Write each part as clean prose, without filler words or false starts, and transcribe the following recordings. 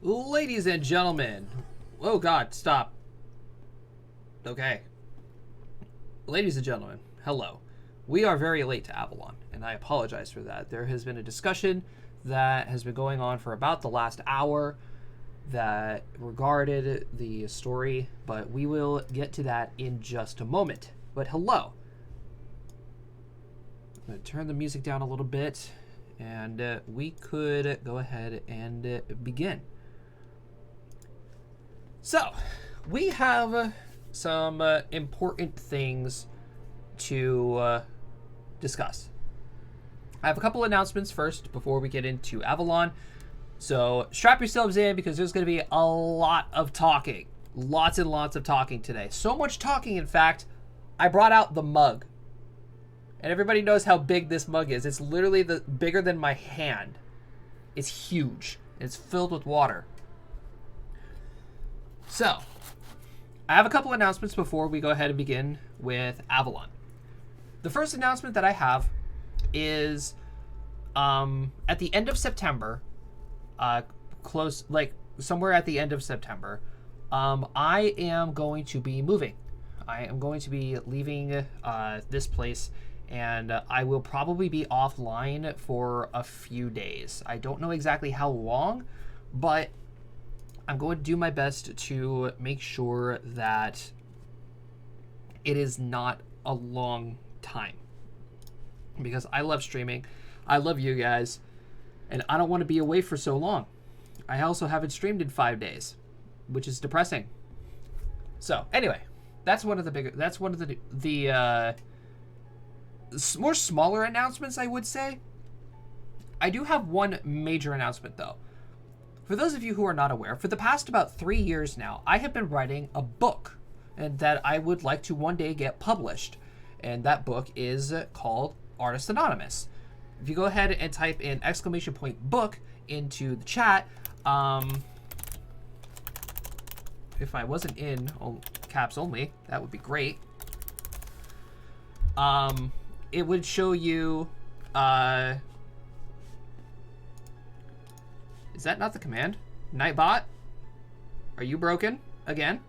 Ladies and gentlemen, oh god, stop. Okay. Ladies and gentlemen, hello. We are very late to Avalon, and I apologize for that. There has been a discussion that has been going on for about the last hour that regarded the story, but we will get to that in just a moment. But hello. I'm going to turn the music down a little bit, and we could go ahead and begin. So, we have some important things to discuss. I have a couple announcements first before we get into Avalon. So, strap yourselves in because there's going to be a lot of talking. Lots and lots of talking today. So much talking, in fact, I brought out the mug. And everybody knows how big this mug is. It's literally bigger than my hand. It's huge. It's filled with water. So, I have a couple announcements before we go ahead and begin with Avalon. The first announcement that I have is at the end of September, somewhere at the end of September, I am going to be moving. I am going to be leaving this place, and I will probably be offline for a few days. I don't know exactly how long, but I'm going to do my best to make sure that it is not a long time, because I love streaming. I love you guys, and I don't want to be away for so long. I also haven't streamed in 5 days, which is depressing. So anyway, that's one of the more smaller announcements, I would say. I do have one major announcement though. For those of you who are not aware, for the past about 3 years now, I have been writing a book, and that I would like to one day get published. And that book is called Artist Anonymous. If you go ahead and type in !book into the chat, if I wasn't in caps only, that would be great. It would show you, is that not the command? Nightbot? Are you broken again?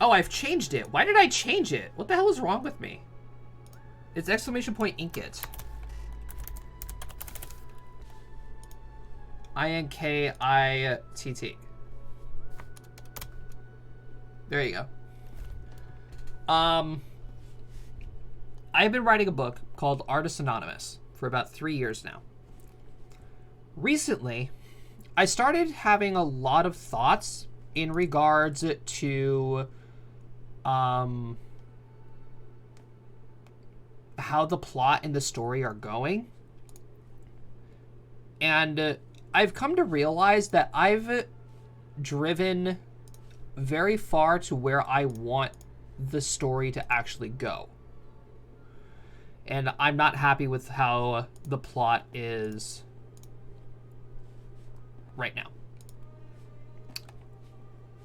Oh, I've changed it. Why did I change it? What the hell is wrong with me? It's ! Inkit. INKITT. There you go. I've been writing a book called Artist Anonymous for about 3 years now. Recently, I started having a lot of thoughts in regards to how the plot and the story are going. And I've come to realize that I've driven very far to where I want the story to actually go. And I'm not happy with how the plot is right now.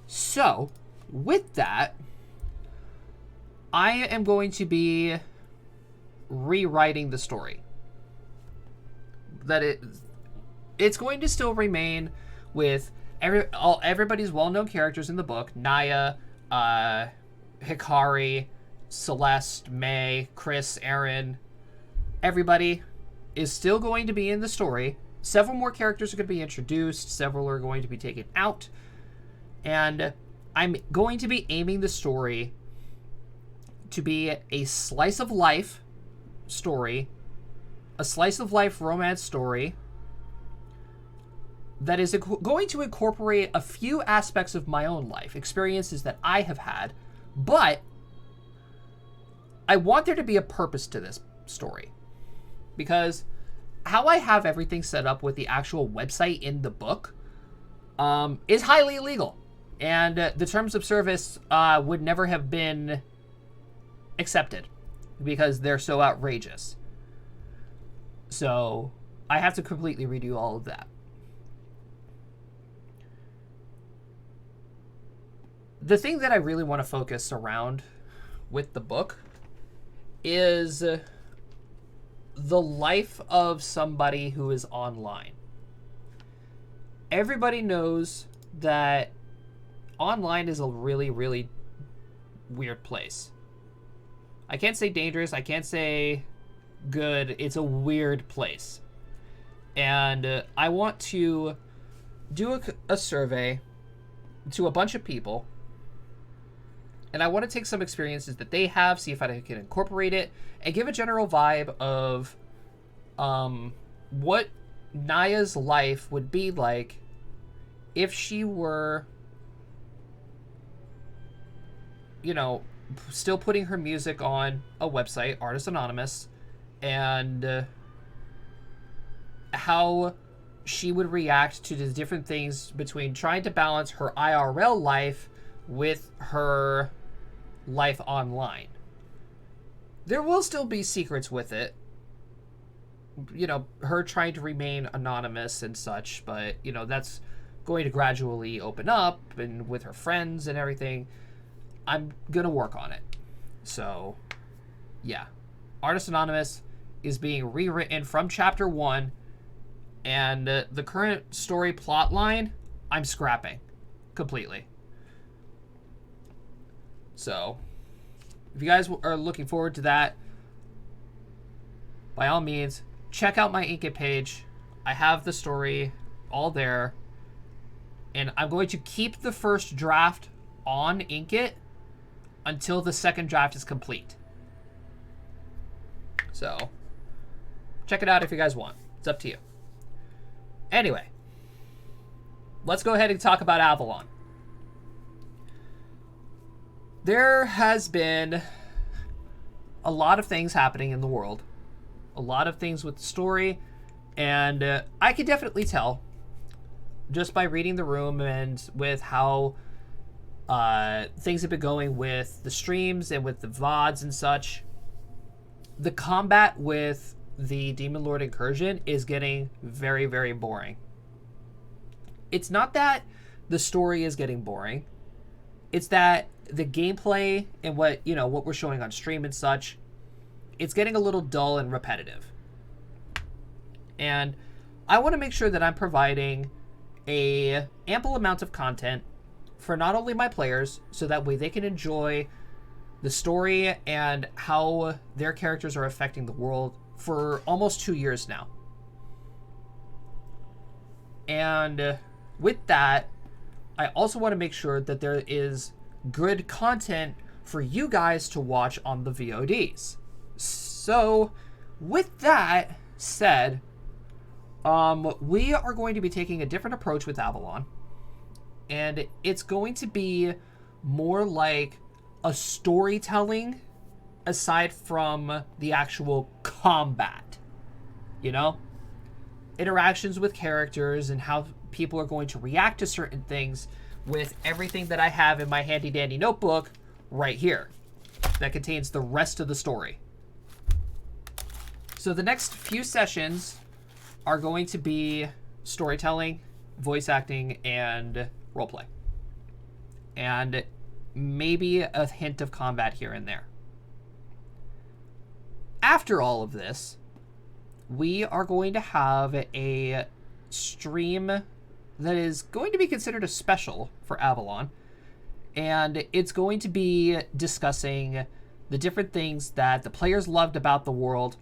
So, with that, I am going to be rewriting the story. It's going to still remain with everybody's well-known characters in the book: Naya, Hikari, Celeste, May, Chris, Aaron. Everybody is still going to be in the story. Several more characters are going to be introduced. Several are going to be taken out. And I'm going to be aiming the story to be a slice of life story, a slice of life romance story that is going to incorporate a few aspects of my own life, experiences that I have had, but I want there to be a purpose to this story, because how I have everything set up with the actual website in the book is highly illegal, and the terms of service would never have been accepted because they're so outrageous. So I have to completely redo all of that. The thing that I really want to focus around with the book is the life of somebody who is online. Everybody knows that online is a really, really weird place. I can't say dangerous. I can't say good. It's a weird place. And I want to do a survey to a bunch of people. And I want to take some experiences that they have, see if I can incorporate it, and give a general vibe of what Naya's life would be like if she were, you know, still putting her music on a website, Artist Anonymous, and how she would react to the different things between trying to balance her IRL life with her life online. There will still be secrets with it. You know, her trying to remain anonymous and such, but, you know, that's going to gradually open up, and with her friends and everything. I'm going to work on it. So, yeah. Artist Anonymous is being rewritten from Chapter 1, and the current story plot line, I'm scrapping completely. So, if you guys are looking forward to that, by all means, check out my Inkit page. I have the story all there. And I'm going to keep the first draft on Inkit until the second draft is complete. So, check it out if you guys want. It's up to you. Anyway, let's go ahead and talk about Avalon. There has been a lot of things happening in the world. A lot of things with the story. And I could definitely tell, just by reading the room and with how things have been going with the streams and with the VODs and such, the combat with the Demon Lord Incursion is getting very, very boring. It's not that the story is getting boring. It's that the gameplay and what we're showing on stream and such, it's getting a little dull and repetitive. And I want to make sure that I'm providing a ample amount of content for not only my players, so that way they can enjoy the story and how their characters are affecting the world for almost 2 years now. And with that, I also want to make sure that there is good content for you guys to watch on the VODs. So, with that said, we are going to be taking a different approach with Avalon. And it's going to be more like a storytelling aside from the actual combat. You know? Interactions with characters and how people are going to react to certain things with everything that I have in my handy dandy notebook right here that contains the rest of the story. So the next few sessions are going to be storytelling, voice acting, and roleplay. And maybe a hint of combat here and there. After all of this, we are going to have a stream that is going to be considered a special for Avalon. And it's going to be discussing the different things that the players loved about the world,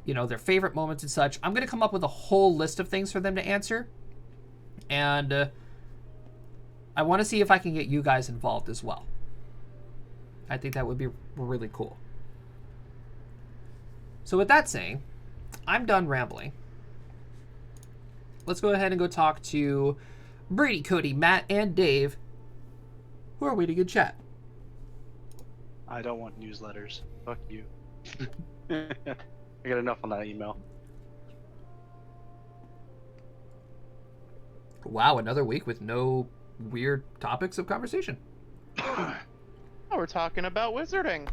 you know, their favorite moments and such. I'm going to come up with a whole list of things for them to answer. And I want to see if I can get you guys involved as well. I think that would be really cool. So with that saying, I'm done rambling. Let's go ahead and go talk to Brady, Cody, Matt, and Dave, who are waiting in chat. I don't want newsletters. Fuck you. I got enough on that email. Wow, another week with no weird topics of conversation. Oh, we're talking about wizarding.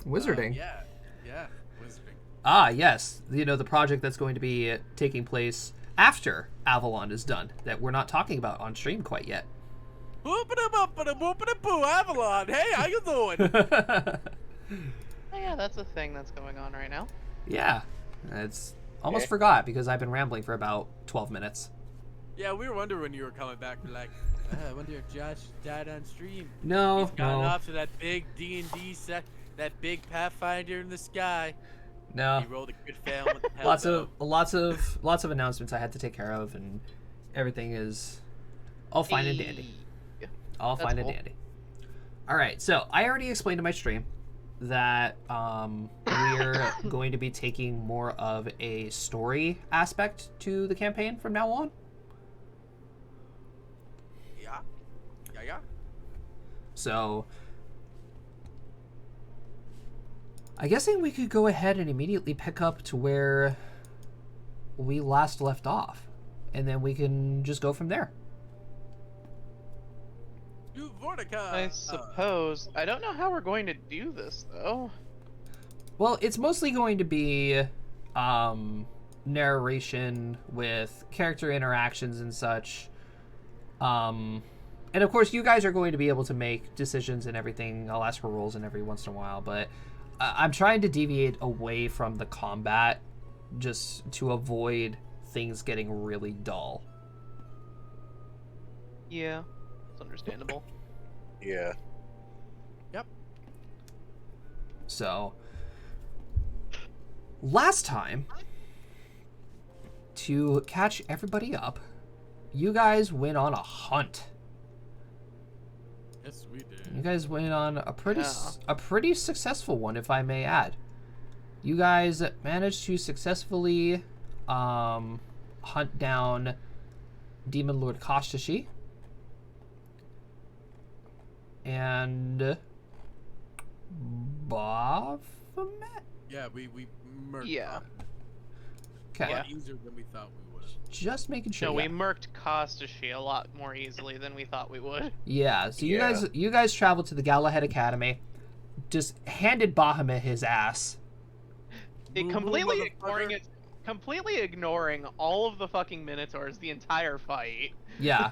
Wizarding? Yeah, wizarding. Ah, yes. You know, the project that's going to be taking place after Avalon is done, that we're not talking about on stream quite yet. Boop-a-da-boop-a-da-boop-a-da-boo, Avalon. Hey, how you doing? Oh, yeah, that's a thing that's going on right now. Yeah. It's almost Okay. forgot because I've been rambling for about 12 minutes. Yeah, we were wondering when you were coming back. We're like, I wonder if Josh died on stream. No, He's gotten no, off to that big D&D set, that big Pathfinder in the sky. no. He rolled a good fail with the hell Lots of announcements I had to take care of, and everything is all fine and dandy. All That's fine and cool. dandy. All right, so I already explained in my stream that we're going to be taking more of a story aspect to the campaign from now on. Yeah. Yeah. So I guess we could go ahead and immediately pick up to where we last left off, and then we can just go from there. You Vortica. I suppose. I don't know how we're going to do this, though. Well, it's mostly going to be narration with character interactions and such. And of course, you guys are going to be able to make decisions and everything. I'll ask for rolls and every once in a while, but I'm trying to deviate away from the combat just to avoid things getting really dull. Yeah, it's understandable. Yeah. So, last time, to catch everybody up, you guys went on a hunt. Yes, we did. You guys went on a pretty Yeah. a pretty successful one, if I may add. You guys managed to successfully hunt down Demon Lord Kostashi and Baphomet? Yeah, we murked. Yeah. Okay, A lot easier than we thought we would. just making sure. No, we yeah. murked Kostashi a lot more easily than we thought we would. Yeah, so you Yeah. guys traveled to the Galahad Academy, just handed Bahamut his ass. It Moo-moo, completely ignoring all of the fucking Minotaurs the entire fight, Yeah,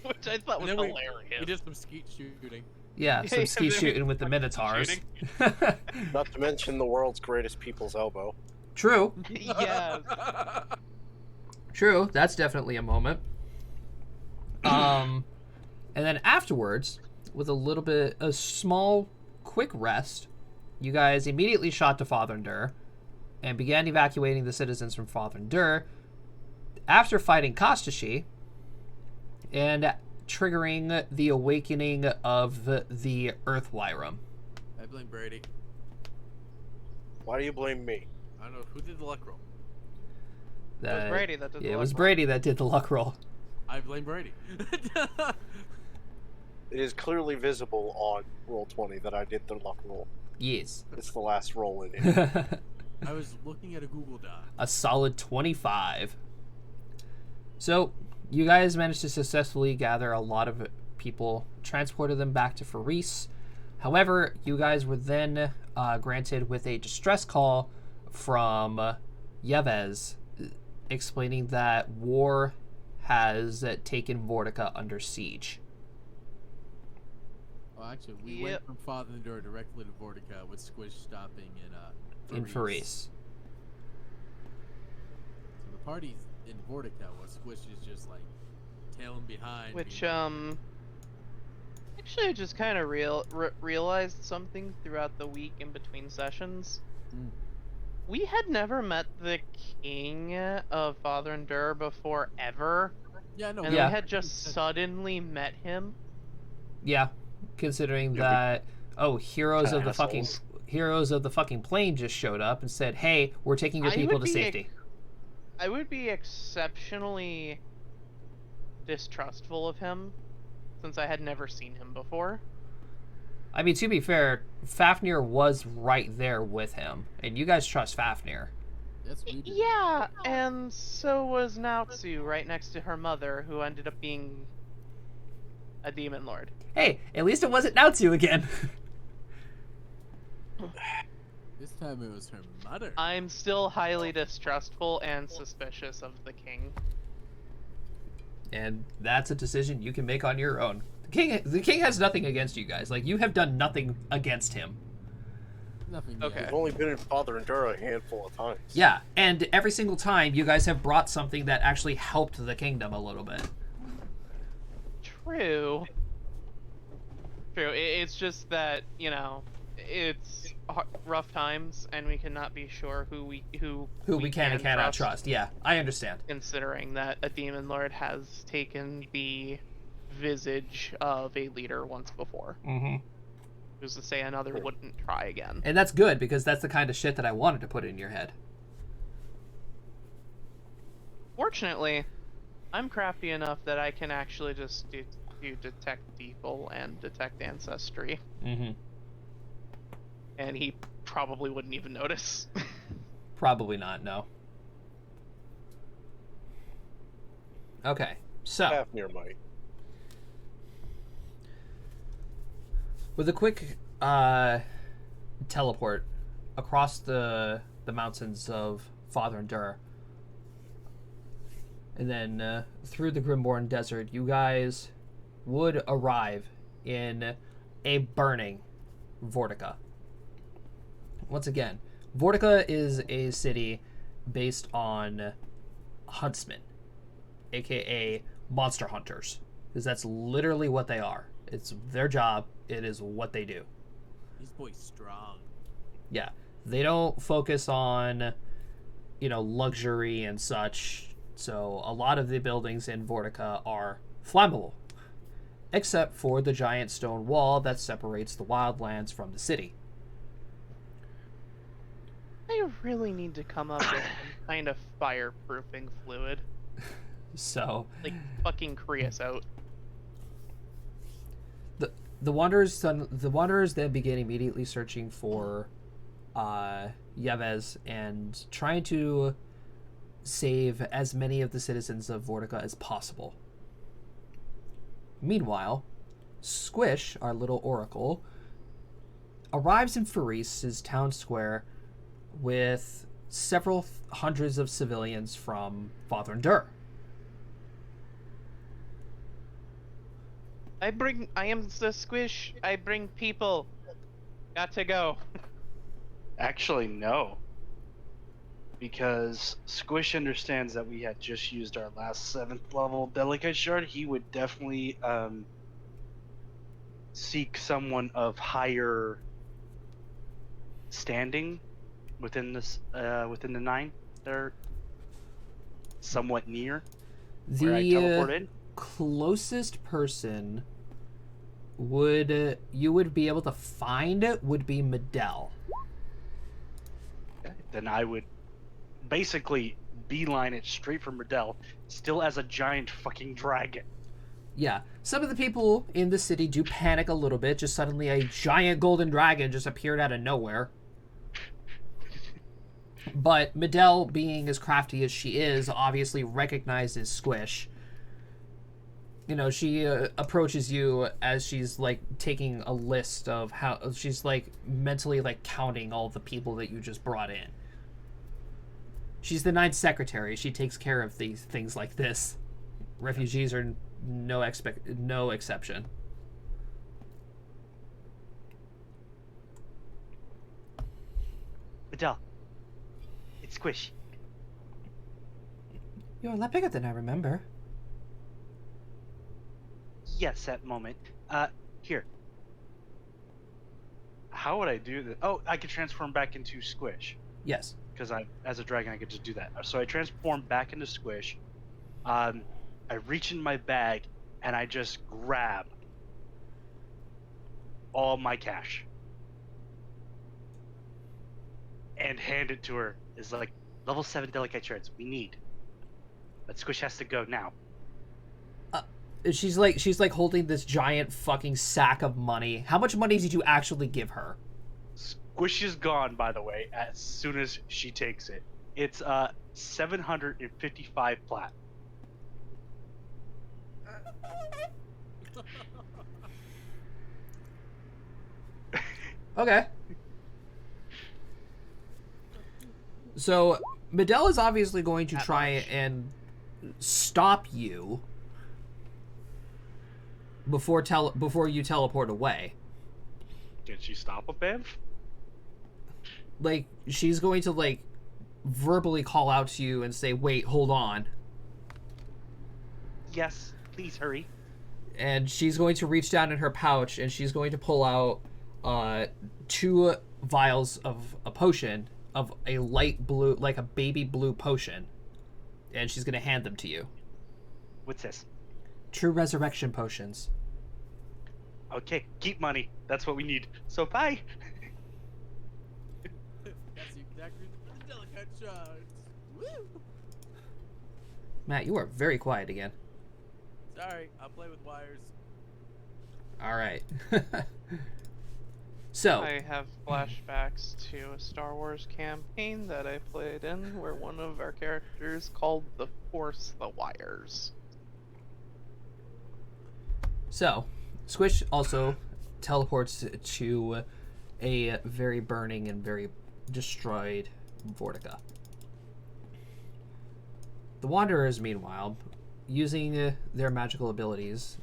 which I thought was And then hilarious. We did some skeet shooting. yeah, some Yeah, ski then we shooting with the fucking Minotaurs. shooting. Not to mention the world's greatest people's elbow. True, Yes. true. That's definitely a moment. And then afterwards, with a small, quick rest, you guys immediately shot to Fathendur and began evacuating the citizens from Fathendur after fighting Kostashi and triggering the awakening of the Earth Lyrum. I blame Brady. Why do you blame me? I don't know who did the luck roll. It was Brady that did the It luck was roll. Brady that did the luck roll. I blame Brady. It is clearly visible on roll 20 that I did the luck roll. Yes. It's the last roll in it. I was looking at a Google Doc. A solid 25. So, you guys managed to successfully gather a lot of people, transported them back to Faris. However, you guys were then granted with a distress call from Yevez, explaining that war has taken Vortica under siege. Well, actually, we Yep. went from Father directly to Vortica with Squish stopping In Faris. So the party's in Vortica, while Squish is just like tailing behind. Which, being- actually I just kind of realized something throughout the week in between sessions. Mm. We had never met the king of Father and Dur before ever, Yeah, no. and Yeah. we had just suddenly met him. Yeah, considering Yeah, that Heroes of the fucking Assholes. Heroes of the fucking Plane just showed up and said, "Hey, we're taking your I people would to be safety." I would be exceptionally distrustful of him, since I had never seen him before. I mean, to be fair, Fafnir was right there with him, and you guys trust Fafnir. That's we did. Yeah, and so was Naotsu right next to her mother, who ended up being a demon lord. Hey, at least it wasn't Naotsu again. This time it was her mother. I'm still highly distrustful and suspicious of the king. And that's a decision you can make on your own. The king has nothing against you guys. Like, you have done nothing against him. Nothing Okay. yet. I've only been in Father Endura a handful of times. Yeah, and every single time you guys have brought something that actually helped the kingdom a little bit. True. True. It's just that, you know, it's rough times, and we cannot be sure who we can and cannot trust. Yeah, I understand. Considering that a demon lord has taken the visage of a leader once before. Mm-hmm. Who's to say another wouldn't try again? And that's good, because that's the kind of shit that I wanted to put in your head. Fortunately, I'm crafty enough that I can actually just do detect people and detect ancestry. Mm-hmm. And he probably wouldn't even notice. Probably not, no. Okay, so Fafnir might. with a quick teleport across the mountains of Father Endure, and then through the Grimborn Desert, you guys would arrive in a burning Vortica. Once again, Vortica is a city based on huntsmen, aka monster hunters, because that's literally what they are. It's their job. It is what they do. These boys strong. Yeah, they don't focus on, luxury and such. So a lot of the buildings in Vortica are flammable, except for the giant stone wall that separates the wildlands from the city. I really need to come up with some kind of fireproofing fluid. So Like fucking creosote. the wanderers then begin immediately searching for Yevez and trying to save as many of the citizens of Vortica as possible. Meanwhile, Squish, our little oracle, arrives in Faris's town square with several hundreds of civilians from Father Endure. I am the Squish. I bring people. Got to go. Actually, no. Because Squish understands that we had just used our last 7th level Delicate Shard. He would definitely seek someone of higher standing within this within the 9. They're somewhat near where I teleport in. Closest person you would be able to find would be Medell. Then I would basically beeline it straight from Riddell, still as a giant fucking dragon. Yeah, some of the people in the city do panic a little bit. Just suddenly a giant golden dragon just appeared out of nowhere. But Medell, being as crafty as she is, obviously recognizes Squish. She approaches you as she's taking a list of how she's mentally counting all the people that you just brought in. She's the 9th secretary. She takes care of these things like this. Refugees are no exception. Riddell, it's Squish. You're a lot bigger than I remember. Yes, that moment. Here. How would I do this? Oh, I could transform back into Squish. Yes. Because as a dragon, I could just do that. So I transform back into Squish. I reach in my bag, and I just grab all my cash. And hand it to her. It's level 7 delicate shards. We need. But Squish has to go now. She's holding this giant fucking sack of money. How much money did you actually give her? Squish is gone, by the way, as soon as she takes it. It's 755 plat. Okay. So Medell is obviously going to try and stop you before you teleport away. Can she stop a Bev? like she's going to like verbally call out to you and say, "Wait, hold on." Yes, please hurry. And she's going to reach down in her pouch and she's going to pull out 2 vials of a potion, of a light blue, like a baby blue potion, and she's going to hand them to you. What's this? True resurrection potions. Okay, keep money. That's what we need. So bye. That's the exact reason for the delicate shards. Woo! Matt, you are very quiet again. Sorry, I'll play with wires. All right. So, I have flashbacks to a Star Wars campaign that I played in where one of our characters called the Force the Wires. Squish also teleports to a very burning and very destroyed Vortica. The Wanderers, meanwhile, using their magical abilities,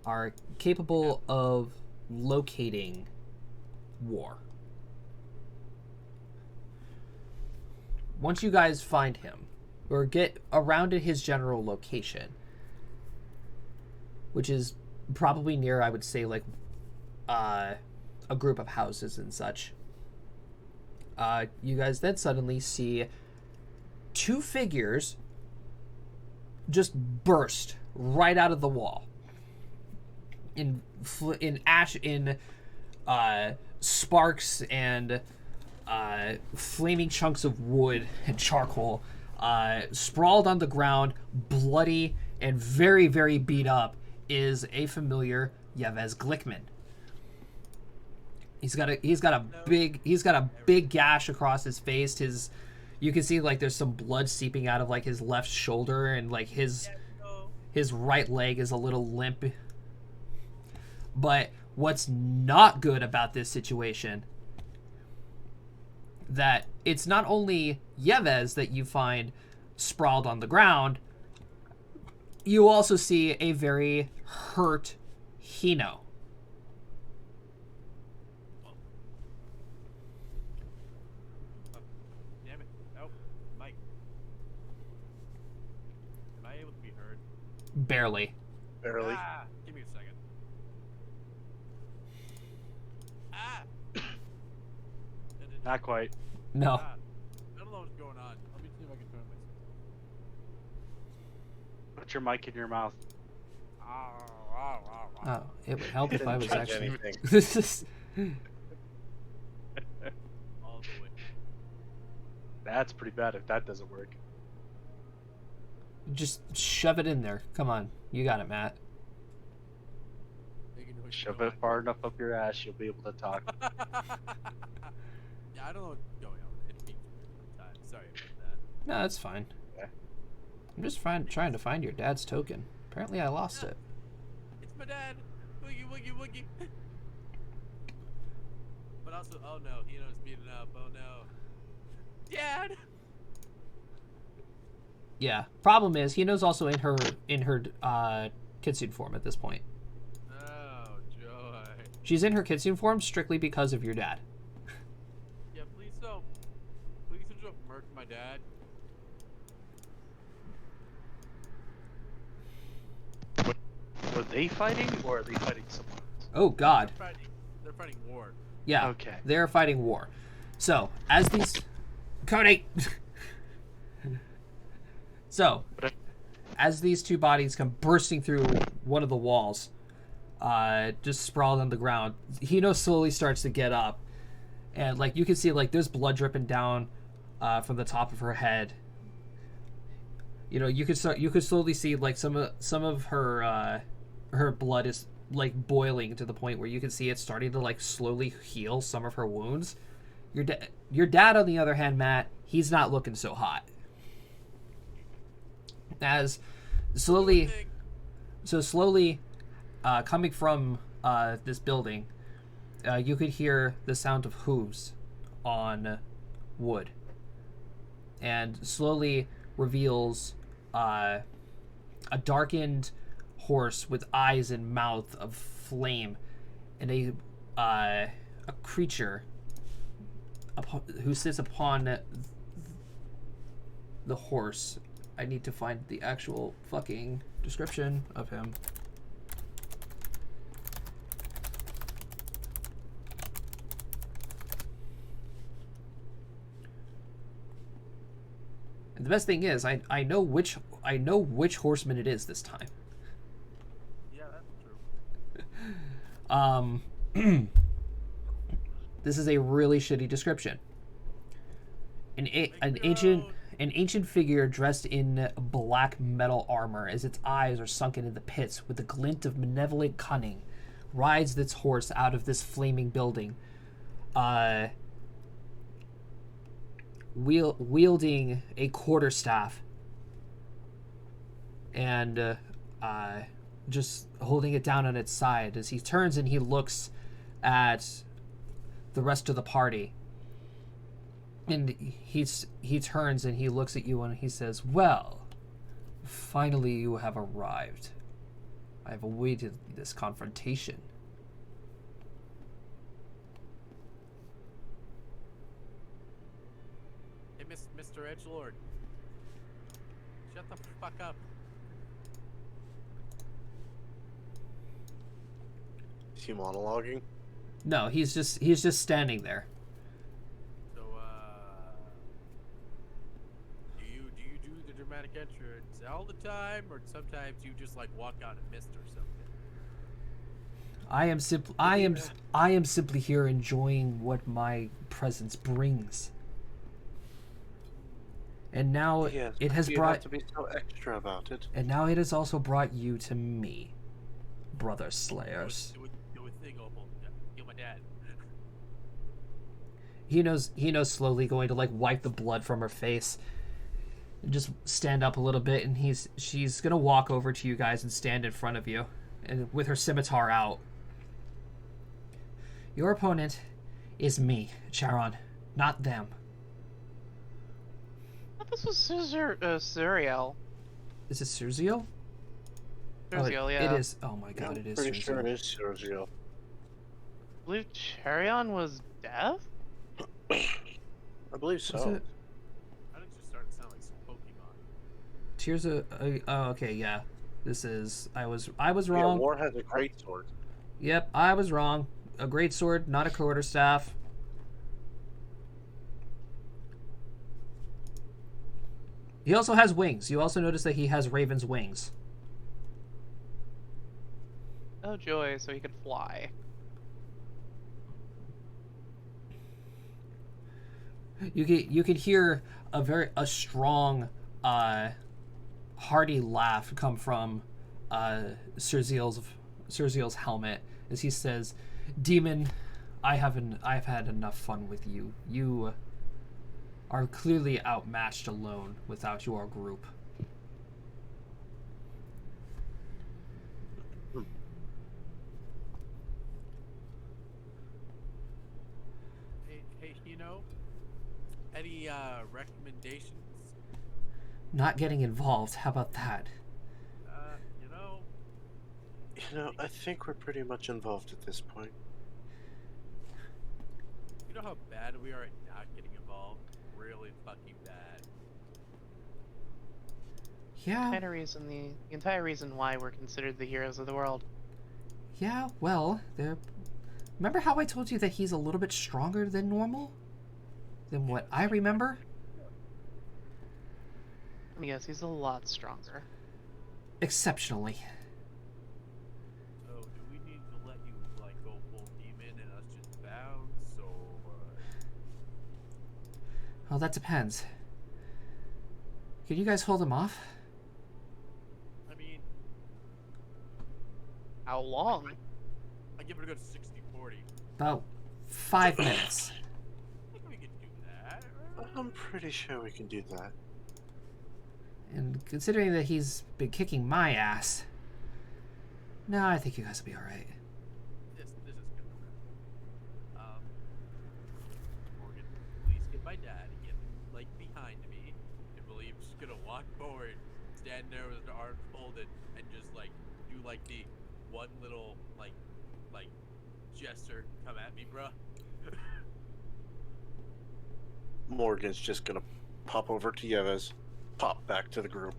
are capable of locating war. Once you guys find him, or get around at his general location, which is probably near, I would say, like a group of houses and such, you guys then suddenly see 2 figures just burst right out of the wall in ash, in sparks and flaming chunks of wood and charcoal, sprawled on the ground, bloody and very, very beat up, is a familiar Yevez Glickman. He's got a big gash across his face. You can see like there's some blood seeping out of like his left shoulder, and like his right leg is a little limp. But what's not good about this situation, that it's not only Yevez that you find sprawled on the ground, you also see a very hurt Hino. Damn it. Nope. Mike. Am I able to be heard? Barely. Barely. Ah, give me a second. Ah! Not quite. No. Ah, I don't know what's going on. Let me see if I can turn my... Put your mic in your mouth. Oh, it would help if I was Touch actually. anything. This is. All the way. That's pretty bad if that doesn't work. Just shove it in there. Come on, you got it, Matt. Making noise Shove so it far enough up your ass, you'll be able to talk. Yeah, I don't know what's going on. It beeps sometimes. Sorry about that. No, that's fine. Okay. I'm just trying to find your dad's token. Apparently, I lost it. It's my dad. Woogie, woogie, woogie. But also, oh no, he knows beating up. Oh no. Dad! Yeah. Problem is, Hino's also in her kitsune form at this point. Oh, joy. She's in her kitsune form strictly because of your dad. Yeah, please don't murk my dad. Are they fighting, or are they fighting someone else? Oh God. They're fighting war. Yeah. Okay. They're fighting war. So as these, Cody. So, as these 2 bodies come bursting through one of the walls, just sprawled on the ground, Hino slowly starts to get up, and like you can see, like there's blood dripping down from the top of her head. You know, you could slowly see like some of her blood is like boiling to the point where you can see it starting to like slowly heal some of her wounds. Your dad, on the other hand, Matt, he's not looking so hot. As slowly coming from this building, you could hear the sound of hooves on wood, and slowly reveals a darkened horse with eyes and mouth of flame, and a creature upon the horse. I need to find the actual fucking description of him. And the best thing is, I know which horseman it is this time. Yeah, that's true. This is a really shitty description. An ancient figure dressed in black metal armor, as its eyes are sunken in the pits with a glint of malevolent cunning, rides its horse out of this flaming building, wielding a quarterstaff and just holding it down on its side as he turns and he looks at the rest of the party. And he turns and he looks at you and he says, "Well, finally you have arrived. I've awaited this confrontation." Hey, Mr. Edgelord. Shut the fuck up. Is he monologuing? No, he's just standing there. So, do you do the dramatic entrance all the time, or sometimes you just like walk out and mist or something? I am simply here enjoying what my presence brings. And now Yes, it has you brought have to be so extra about it. and now it has also brought you to me, brother slayers. Do a thing, Opal. Yeah, kill my dad. He knows slowly going to like wipe the blood from her face and just stand up a little bit, and she's gonna walk over to you guys and stand in front of you and with her scimitar out. Your opponent is me, Charon, not them. I thought this was Suriel. Is it Sergio? Suriel, yeah. It is. Oh my god, it is Pretty sure it Sergio. is Sergio. I believe Charion was deaf? I believe so. Is it? How did you start to sound like some Pokemon? Tears of oh, okay, yeah. This is I was Yeah, wrong. War has a great sword. Yep, I was wrong. A great sword, not a quarterstaff. He also has wings. You also notice that he has raven's wings. Oh joy, so he could fly. You can hear a strong, hearty laugh come from Serziel's helmet as he says, "Demon, I've had enough fun with you. You are clearly outmatched alone without your group." Hey, any recommendations? Not getting involved. How about that? You know, You know, I think we're pretty much involved at this point. you know how bad we are at not getting involved? Really fucking bad. Yeah. The entire reason why we're considered the heroes of the world. Yeah. Well, there. Remember how I told you that he's a little bit stronger than normal? Than what I remember? Yes, he's a lot stronger. Exceptionally. So, do we need to let you like go full demon and us just bounce, or? Well, that depends. Can you guys hold him off? I mean, How long? I give it a good 60-40. About 5 minutes. I think we can do that. I'm pretty sure we can do that. And considering that he's been kicking my ass, no, I think you guys will be alright. This is good. Morgan, please get my dad and get like behind me. And William's just gonna walk forward, stand there with his arms folded, and just like do like the one little like gesture. Come at me, bruh. Morgan's just gonna pop over to Yevez, pop back to the group.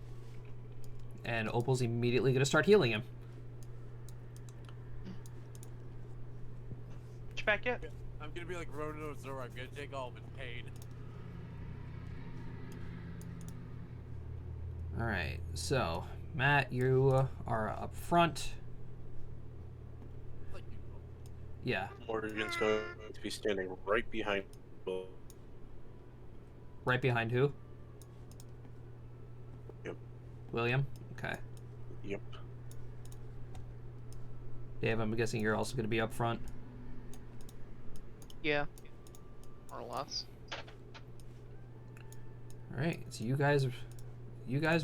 And Opal's immediately going to start healing him. Switch back yet? I'm gonna be like Ronan Ozora. I'm gonna take all of his pain. All right, so Matt, you are up front. Like you know. Yeah, Morgan's going to be standing right behind. right behind who? Yep. William? Okay. Yep. Dave, I'm guessing you're also going to be up front. Yeah. Or less. All right, it's you guys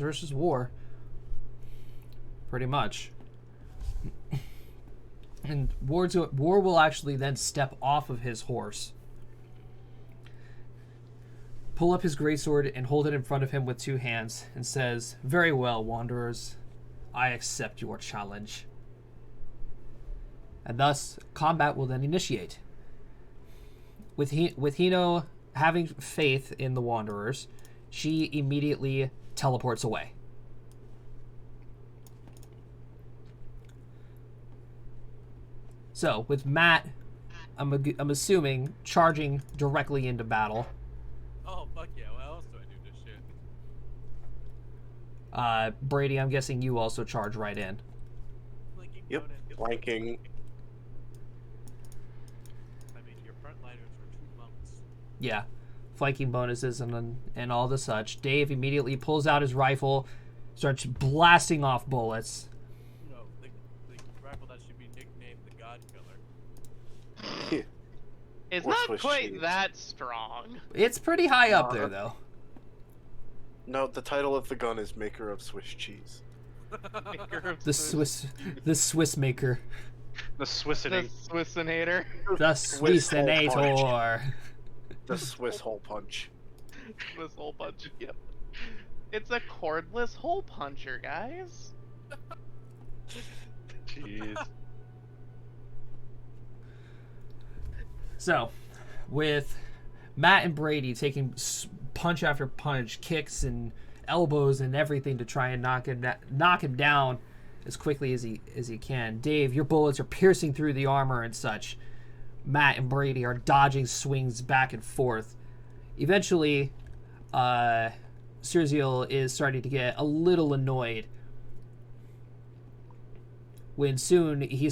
versus War. Pretty much. And War will actually then step off of his horse, pull up his greatsword and hold it in front of him with two hands, and says, "Very well, Wanderers. I accept your challenge." And thus, combat will then initiate. With Hino having faith in the Wanderers, she immediately teleports away. So, with Matt, I'm assuming, charging directly into battle. Oh fuck yeah! What else do I do this shit? Brady, I'm guessing you also charge right in. Flanking Yep. Ronan. Flanking. I mean, your frontliners were 2 months. Yeah, flanking bonuses and all the such. Dave immediately pulls out his rifle, starts blasting off bullets. No, the rifle that should be nicknamed the God Killer. It's Or not Swiss quite cheese. that strong. It's pretty high up there, though. No, the title of the gun is Maker of Swiss Cheese. The Swiss maker, The The Swissing. Swissinator. the Swiss hole Swissinator. The Swiss hole punch. This hole puncher. Yep. It's a cordless hole puncher, guys. Jeez. So, with Matt and Brady taking punch after punch, kicks and elbows and everything to try and knock him down as quickly as he can. Dave, your bullets are piercing through the armor and such. Matt and Brady are dodging swings back and forth. Eventually, Serziel is starting to get a little annoyed when soon he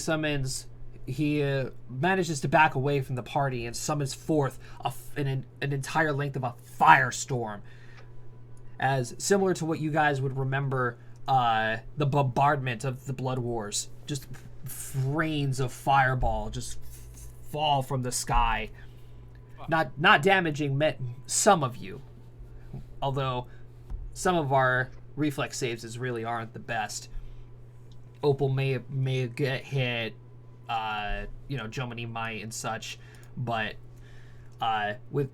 manages to back away from the party and summons forth an entire length of a firestorm. As similar to what you guys would remember, the bombardment of the Blood Wars, just rains of fireball just fall from the sky, not damaging some of you, although some of our reflex saves really aren't the best. Opal may get hit, Jomini might and such, but with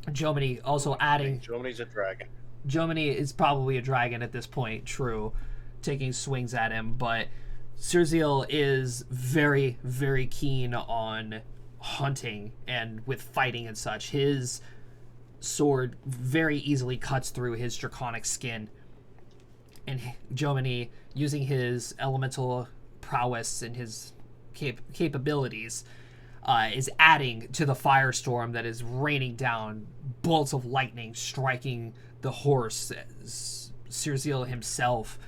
Jomini also adding... Jomini's a dragon. Jomini is probably a dragon at this point, true, taking swings at him, but Serziel is very, very keen on hunting and with fighting and such. His sword very easily cuts through his draconic skin, and Jomini, using his elemental prowess and his capabilities, is adding to the firestorm that is raining down, bolts of lightning striking the horse, Serziel himself,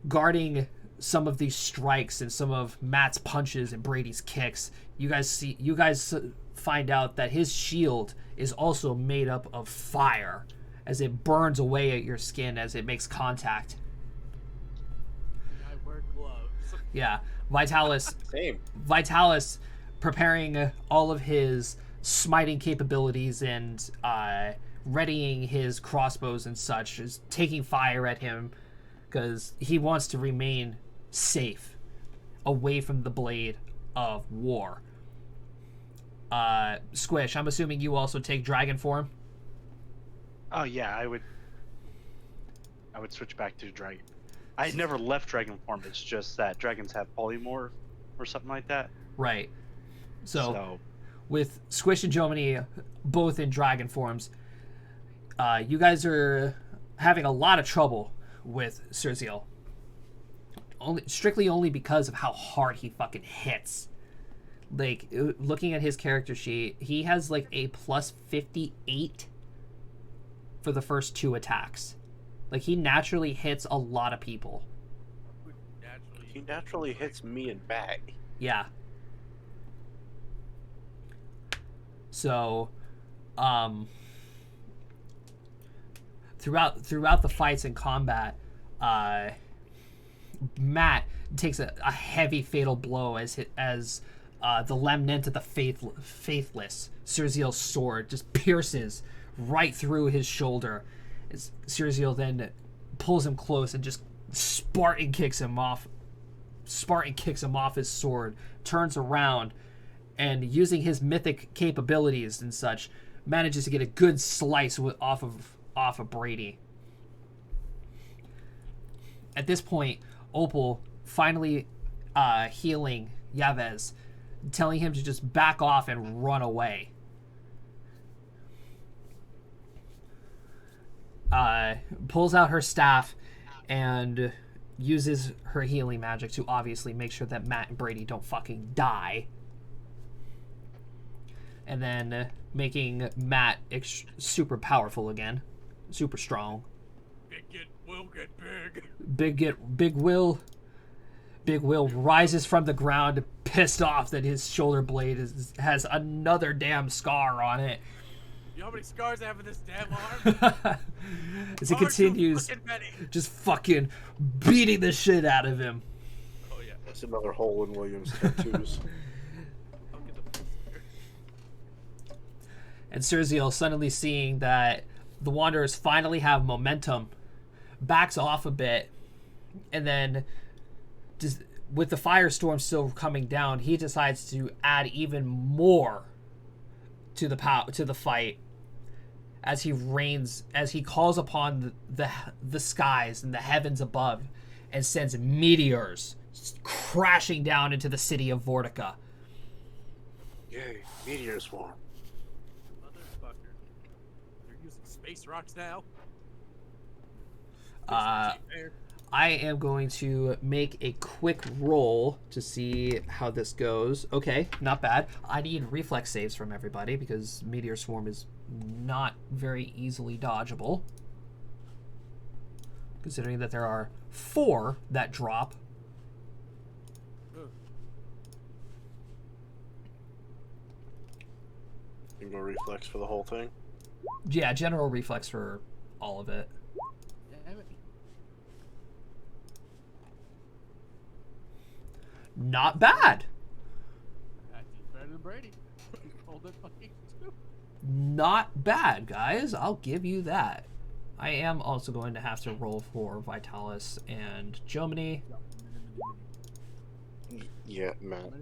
guarding some of these strikes and some of Matt's punches and Brady's kicks. You guys find out that his shield is also made up of fire, as it burns away at your skin as it makes contact. I wear gloves. Yeah, Vitalis Same. preparing all of his smiting capabilities and readying his crossbows and such, is taking fire at him because he wants to remain safe away from the blade of war. Squish, I'm assuming you also take dragon form? Oh yeah, I would switch back to dragon. I had never left dragon form. It's just that dragons have polymorph or something like that. Right. So with Squish and Jomini both in dragon forms, you guys are having a lot of trouble with Serziel. Strictly only because of how hard he fucking hits. Like, looking at his character sheet, he has like a plus 58 for the first 2 attacks. Like, he naturally hits a lot of people. He naturally hits me and back. Yeah. So, throughout the fights and combat, Matt takes a heavy fatal blow as the Lemnant of the Faithless, Serziel's sword, just pierces right through his shoulder. As Serziel then pulls him close and just Spartan kicks him off his sword, turns around, and using his mythic capabilities and such, manages to get a good slice off of Brady. At this point, Opal finally healing Yavez, telling him to just back off and run away. Pulls out her staff and uses her healing magic to obviously make sure that Matt and Brady don't fucking die. And then making Matt super powerful again. Super strong. Will get big. Big Will rises from the ground, pissed off that his shoulder blade has another damn scar on it. You know how many scars I have in this damn arm? As he continues just fucking beating the shit out of him. Oh yeah. That's another hole in William's tattoos. And Serziel, suddenly seeing that the Wanderers finally have momentum, backs off a bit, and then just with the firestorm still coming down, he decides to add even more to the fight as he calls upon the skies and the heavens above and sends meteors crashing down into the city of Vortica. Yay, meteor swarm. Motherfucker. You're using space rocks now? I am going to make a quick roll to see how this goes. Okay, not bad. I need reflex saves from everybody because Meteor Swarm is not very easily dodgeable. Considering that there are 4 that drop. You go reflex for the whole thing? Yeah, general reflex for all of it. Not bad. Better than Brady. Hold it fucking two. Not bad, guys. I'll give you that. I am also going to have to roll for Vitalis and Jomini. Yeah, Matt.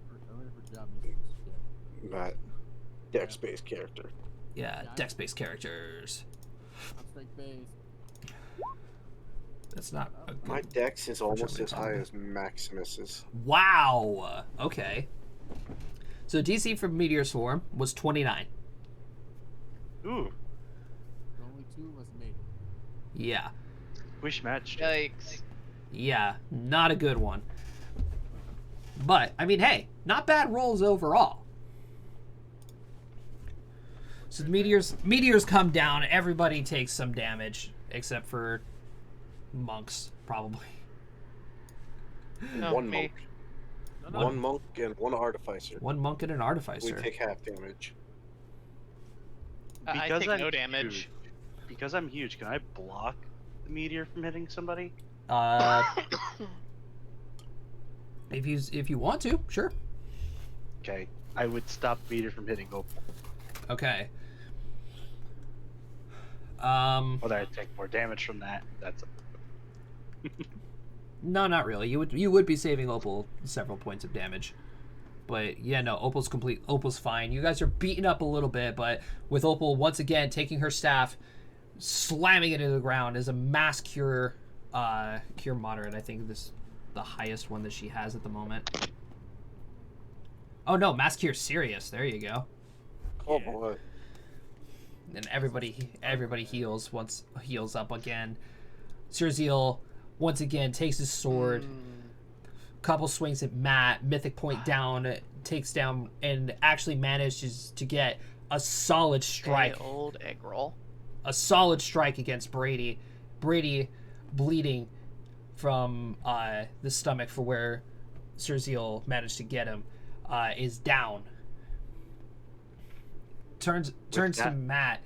Matt. Dex-based character. Yeah, dex-based characters. That's not a good... My dex is almost as high as Maximus's. Wow! Okay. So DC for Meteor Swarm was 29. Ooh. Only 2 of us made it. Yeah. Wish match. Yikes. Yeah, not a good one. But, I mean, hey, not bad rolls overall. So the meteors come down, everybody takes some damage, except for monks, probably. No, One me. monk. One monk and one artificer. One monk and an artificer. We take half damage. I take no damage. Huge, because I'm huge, can I block the meteor from hitting somebody? If you want to, sure. Okay, I would stop the meteor from hitting Opal. Okay. Whether I take more damage from that, that's No, not really. You would be saving Opal several points of damage. But yeah, no, Opal's fine. You guys are beaten up a little bit, but with Opal once again taking her staff, slamming it into the ground as a mass cure moderate. I think this is the highest one that she has at the moment. Oh no, mass cure serious. There you go. Oh Yeah. boy. And everybody heals up again. Sirziel once again takes his sword, couple swings at Matt, mythic point down, takes down, and actually manages to get a solid strike. Hey, old egg roll. A solid strike against Brady. Brady, bleeding from the stomach for where Sirziel managed to get him, is down. Turns to Matt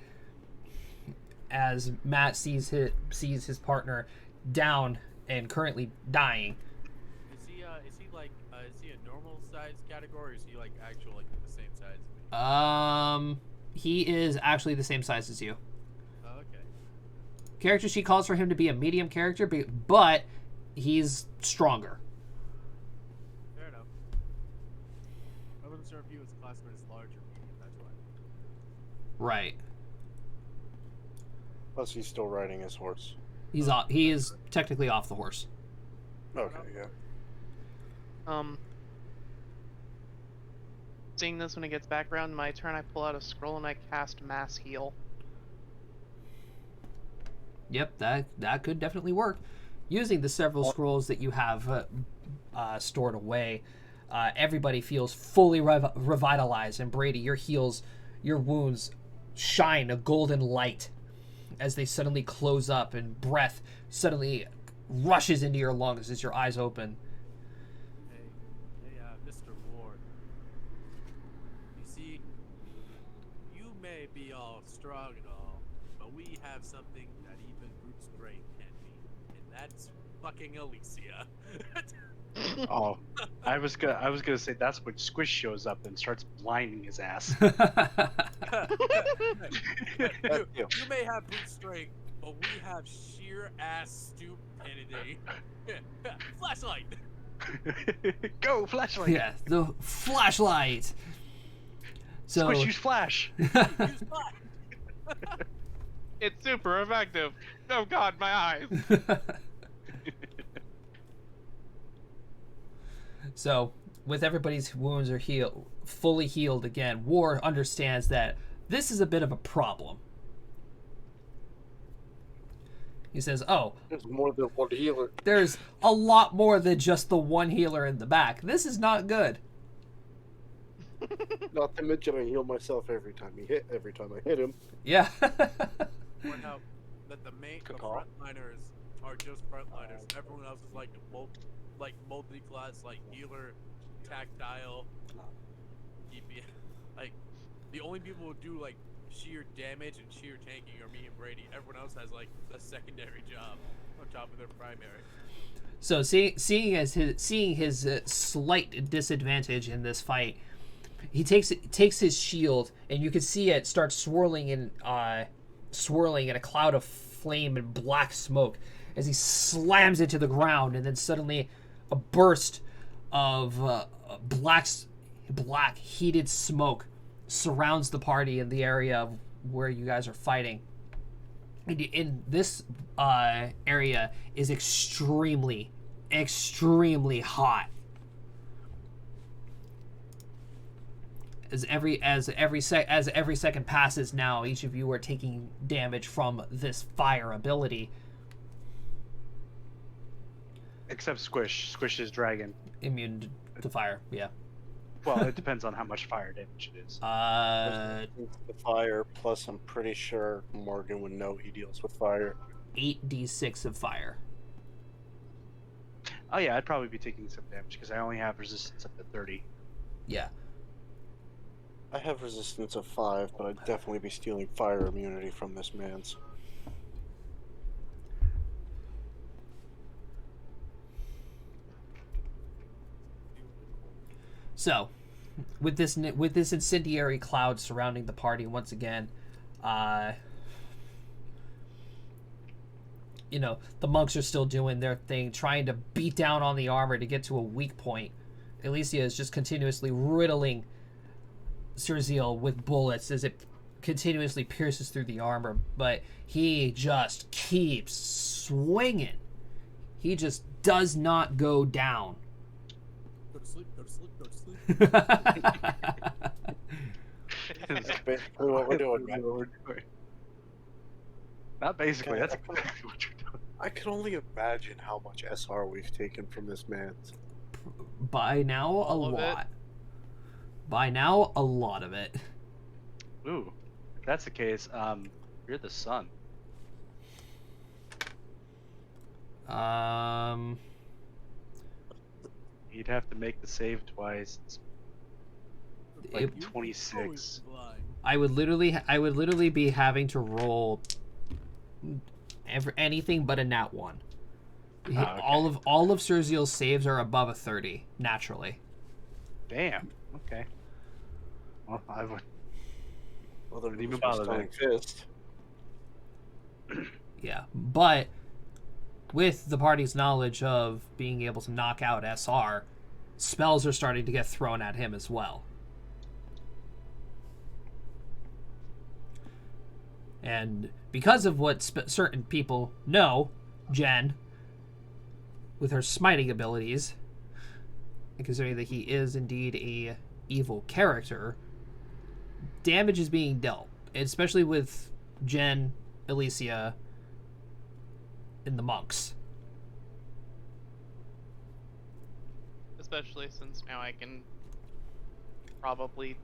as Matt sees his partner down and currently dying. Is he is he a normal size category, or is he like actual like the same size as me? He is actually the same size as you. Oh, okay. Character sheet calls for him to be a medium character, but he's stronger. Fair enough. I wasn't sure if he was classified as large or medium. That's why. Right. Plus, he's still riding his horse. He is technically off the horse. Okay, yeah. Seeing this when it gets back around my turn, I pull out a scroll and I cast Mass Heal. Yep, that could definitely work. Using the several scrolls that you have stored away, everybody feels fully revitalized. And Brady, your wounds shine a golden light as they suddenly close up, and breath suddenly rushes into your lungs as your eyes open. Hey, Mr. Ward. You see, you may be all strong and all, but we have something that even brute strength can be, and that's fucking Alicia. Oh, I was gonna say that's when Squish shows up and starts blinding his ass. you may have brute strength, but we have sheer ass stupidity. Flashlight. Go flashlight. Yeah, the flashlight. So Squish, use flash. Use flash. It's super effective. Oh god, my eyes. So, with everybody's wounds are fully healed again, War understands that this is a bit of a problem. He says, "Oh, There's more than one healer. there's a lot more than just the one healer in the back. This is not good." Not to mention I heal myself every time I hit him. Yeah. Point out that the Good call. frontliners are just frontliners. Everyone else is like multi-class, like healer, tactile, DPS. Like the only people who do like sheer damage and sheer tanking are me and Brady. Everyone else has like a secondary job on top of their primary. So seeing his slight disadvantage in this fight, he takes his shield, and you can see it start swirling in a cloud of flame and black smoke as he slams it to the ground, and then suddenly a burst of black heated smoke surrounds the party in the area of where you guys are fighting. And in this area is extremely hot. As every second passes now, each of you are taking damage from this fire ability. Except Squish. Squish is dragon. Immune to fire, yeah. Well, it depends on how much fire damage it is. The fire, plus I'm pretty sure Morgan would know he deals with fire. 8d6 of fire. Oh yeah, I'd probably be taking some damage because I only have resistance up to 30. Yeah. I have resistance of 5, but I'd definitely be stealing fire immunity from this man's. So, with this incendiary cloud surrounding the party once again, the monks are still doing their thing, trying to beat down on the armor to get to a weak point. Alicia is just continuously riddling Sirziel with bullets as it continuously pierces through the armor, but he just keeps swinging. He just does not go down. Go to sleep. Go to sleep. Go to sleep. That's basically what we're doing, man. Not basically. Okay, That's I can- exactly what you're doing. I can only imagine how much SR we've taken from this man. By now, a All of it? lot. By now, a lot of it. Ooh, if that's the case, you're the sun. You'd have to make the save twice. It's like It- You 26. always blind. I would literally be having to roll anything but a nat 1. okay. All of Serziel's saves are above a 30 naturally. Damn. Okay. Well, I would. Well, then Didn't even even bother stunning fist. Yeah, but with the party's knowledge of being able to knock out SR, spells are starting to get thrown at him as well. And because of what certain people know, Jen, with her smiting abilities, and considering that he is indeed a evil character, damage is being dealt, especially with Jen, Alicia, and the monks. Especially since now I can probably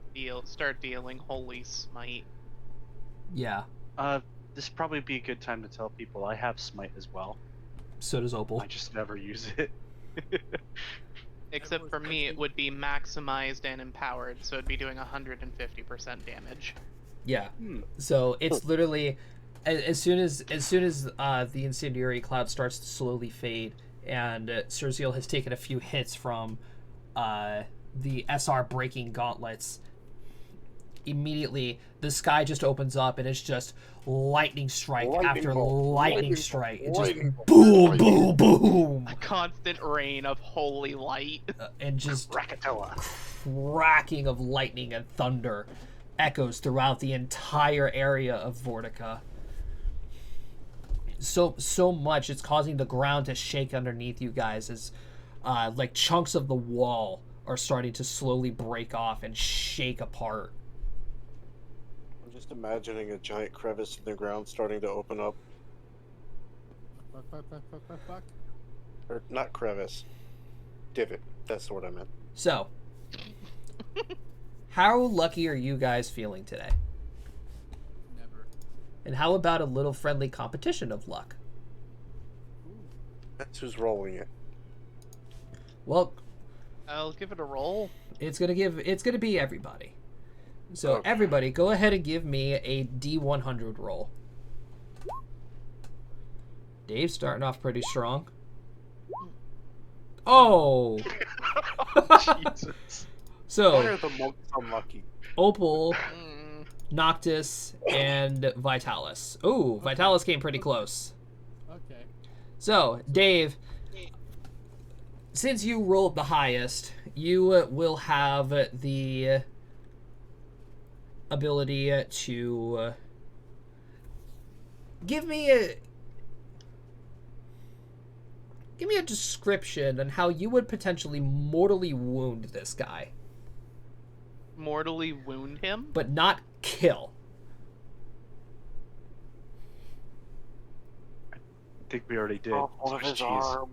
start dealing Holy Smite. Yeah, This would probably be a good time to tell people I have smite as well. so does Opal. I just never use it. Except for me, it would be maximized and empowered, so it'd be doing 150% damage. Yeah. Hmm. So it's literally as soon as the incendiary cloud starts to slowly fade, and Serziel has taken a few hits from the SR breaking gauntlets. Immediately, the sky just opens up, and it's just lightning strike after lightning strike. It just boom, boom, boom, A constant rain of holy light. and just Krakatoa. cracking of lightning and thunder echoes throughout the entire area of Vortica. So much it's causing the ground to shake underneath you guys as like chunks of the wall are starting to slowly break off and shake apart. I'm just imagining a giant crevice in the ground starting to open up. Fuck. Or not crevice. Divot. That's what I meant. So, how lucky are you guys feeling today? Never. And how about a little friendly competition of luck? That's who's rolling it. Well, I'll give it a roll. it's gonna be everybody. So Okay. everybody, go ahead and give me a D100 roll. Dave's starting off pretty strong. Oh, Jesus. Why so are the monks unlucky? Opal, Mm, Noctis, and Vitalis. Ooh, Vitalis came pretty close. Okay. So, Dave, since you rolled the highest, you will have the ability to give me a description on how you would potentially mortally wound this guy, mortally wound him? but not kill. I think we already did. Off one of Swiss his cheese. arms.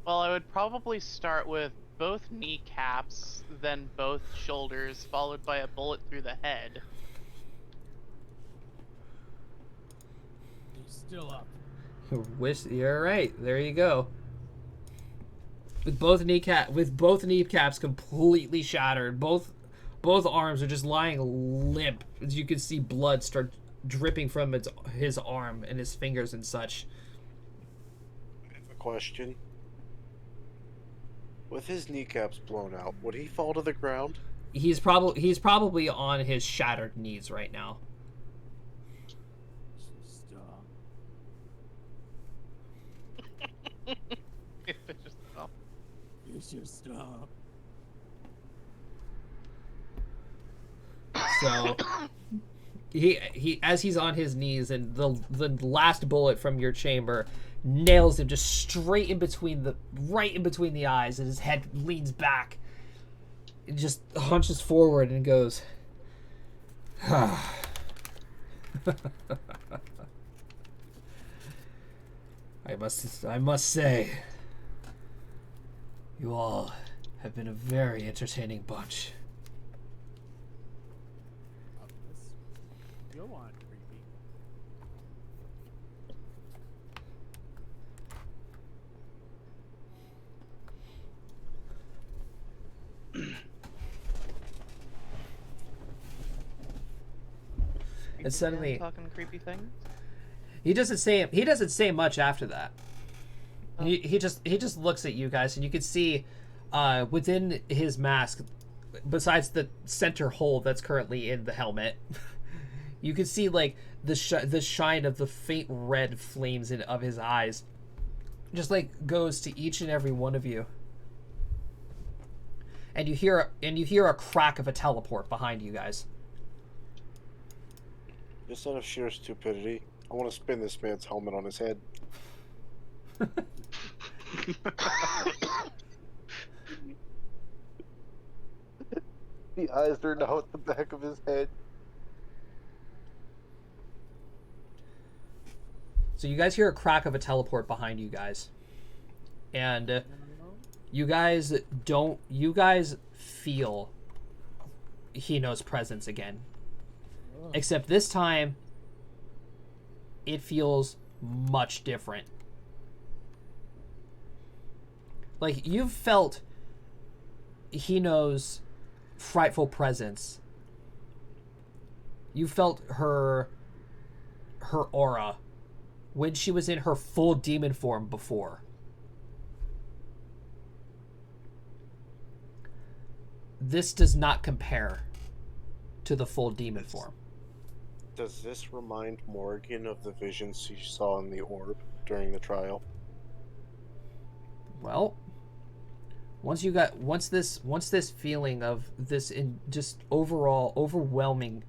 Well, I would probably start with both kneecaps, then both shoulders, followed by a bullet through the head. He's still up. You're right. There you go. With both kneecaps completely shattered, both arms are just lying limp. As you can see, blood start dripping from his arm and his fingers and such. I have a question. With his kneecaps blown out, would he fall to the ground? He's probably on his shattered knees right now. Stop. Oh. You should stop. So he as he's on his knees, and the last bullet from your chamber nails him just straight right in between the eyes, and his head leans back. It just hunches forward and goes, I must say, you all have been a very entertaining bunch. Optimus, go on, creepy. And suddenly, Man talking creepy things. he doesn't say much after that. Oh. He just looks at you guys, and you can see within his mask, besides the center hole that's currently in the helmet, you can see like the shine of the faint red flames of his eyes, just like goes to each and every one of you. And you hear a crack of a teleport behind you guys. Just out of sheer stupidity, I want to spin this man's helmet on his head. The eyes are now at the back of his head. So you guys hear a crack of a teleport behind you guys, and you guys feel Hino's presence again, except this time it feels much different. Like, you've felt Hino's frightful presence. You felt her aura when she was in her full demon form before. This does not compare to the full demon form. Does this remind Morgan of the visions she saw in the orb during the trial? Well, once this feeling of this in just overall overwhelming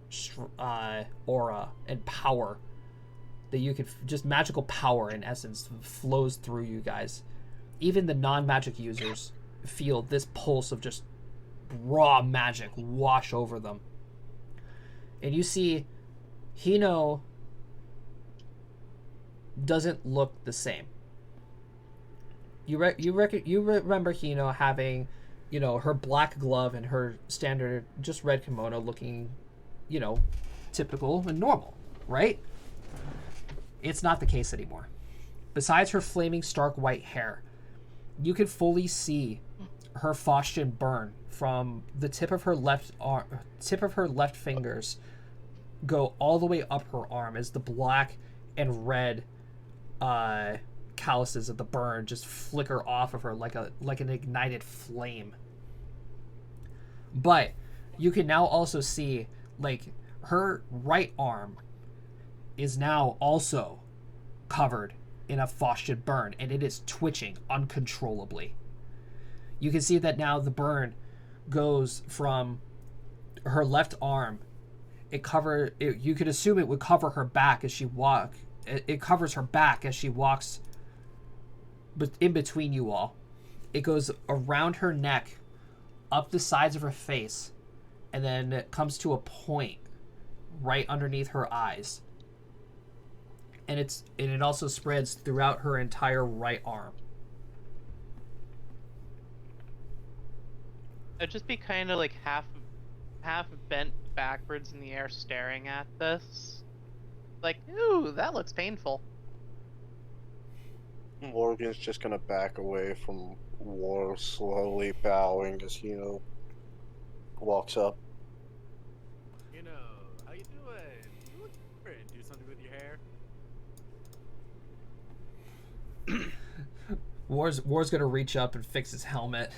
aura and power that you could just magical power in essence flows through you guys, even the non-magic users feel this pulse of just raw magic wash over them. And you see Hino doesn't look the same. You remember Hino having, her black glove and her standard just red kimono looking, typical and normal, right? It's not the case anymore. Besides her flaming stark white hair, you can fully see her Faustian burn from the tip of her left fingers go all the way up her arm as the black and red calluses of the burn just flicker off of her like an ignited flame. But you can now also see like her right arm is now also covered in a Faustian burn, and it is twitching uncontrollably. You can see that now the burn goes from her left arm. You could assume it would cover her back as she walks. It covers her back as she walks but in between you all. It goes around her neck, up the sides of her face, and then it comes to a point right underneath her eyes. And it also spreads throughout her entire right arm. I'd just be kind of like half bent backwards in the air staring at this. Like, ooh, that looks painful. Morgan's just gonna back away from War, slowly bowing as walks up. How you doing? You look different. Do something with your hair. War's gonna reach up and fix his helmet.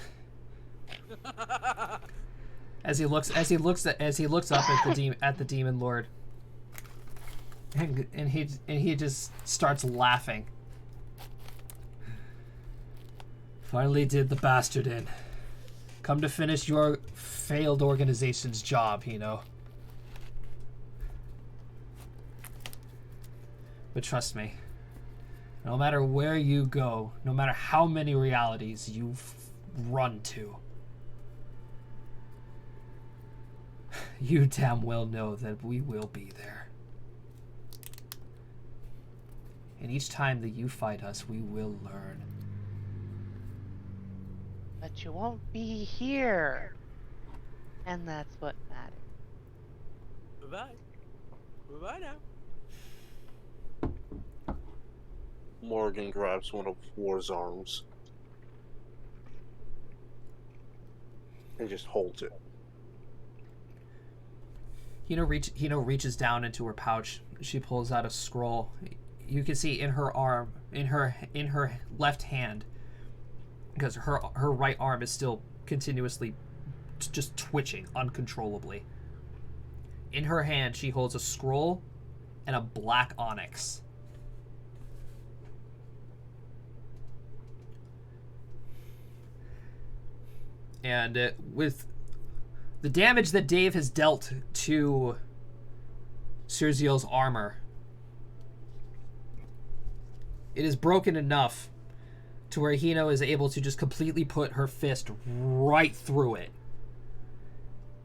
As he looks up at the demon lord, and he just starts laughing. Finally did the bastard in. Come to finish your failed organization's job, But trust me, no matter where you go, no matter how many realities you run to, You damn well know that we will be there. And each time that you fight us, we will learn. But you won't be here. And that's what matters. Bye-bye. Bye-bye now. Morgan grabs one of War's arms and just holds it. Hino reaches down into her pouch. She pulls out a scroll. You can see in her arm, in her left hand, because her right arm is still continuously just twitching uncontrollably. In her hand, she holds a scroll and a black onyx. And with the damage that Dave has dealt to Sergio's armor, it is broken enough to where Hino is able to just completely put her fist right through it.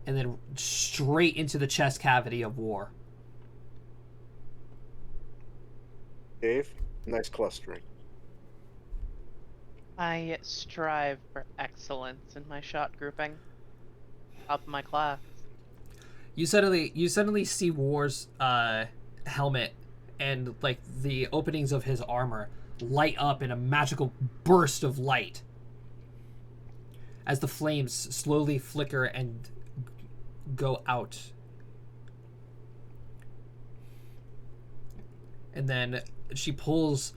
And then straight into the chest cavity of War. Dave, nice clustering. I strive for excellence in my shot grouping. Up my class. You suddenly see War's helmet and like the openings of his armor light up in a magical burst of light as the flames slowly flicker and go out. And then she pulls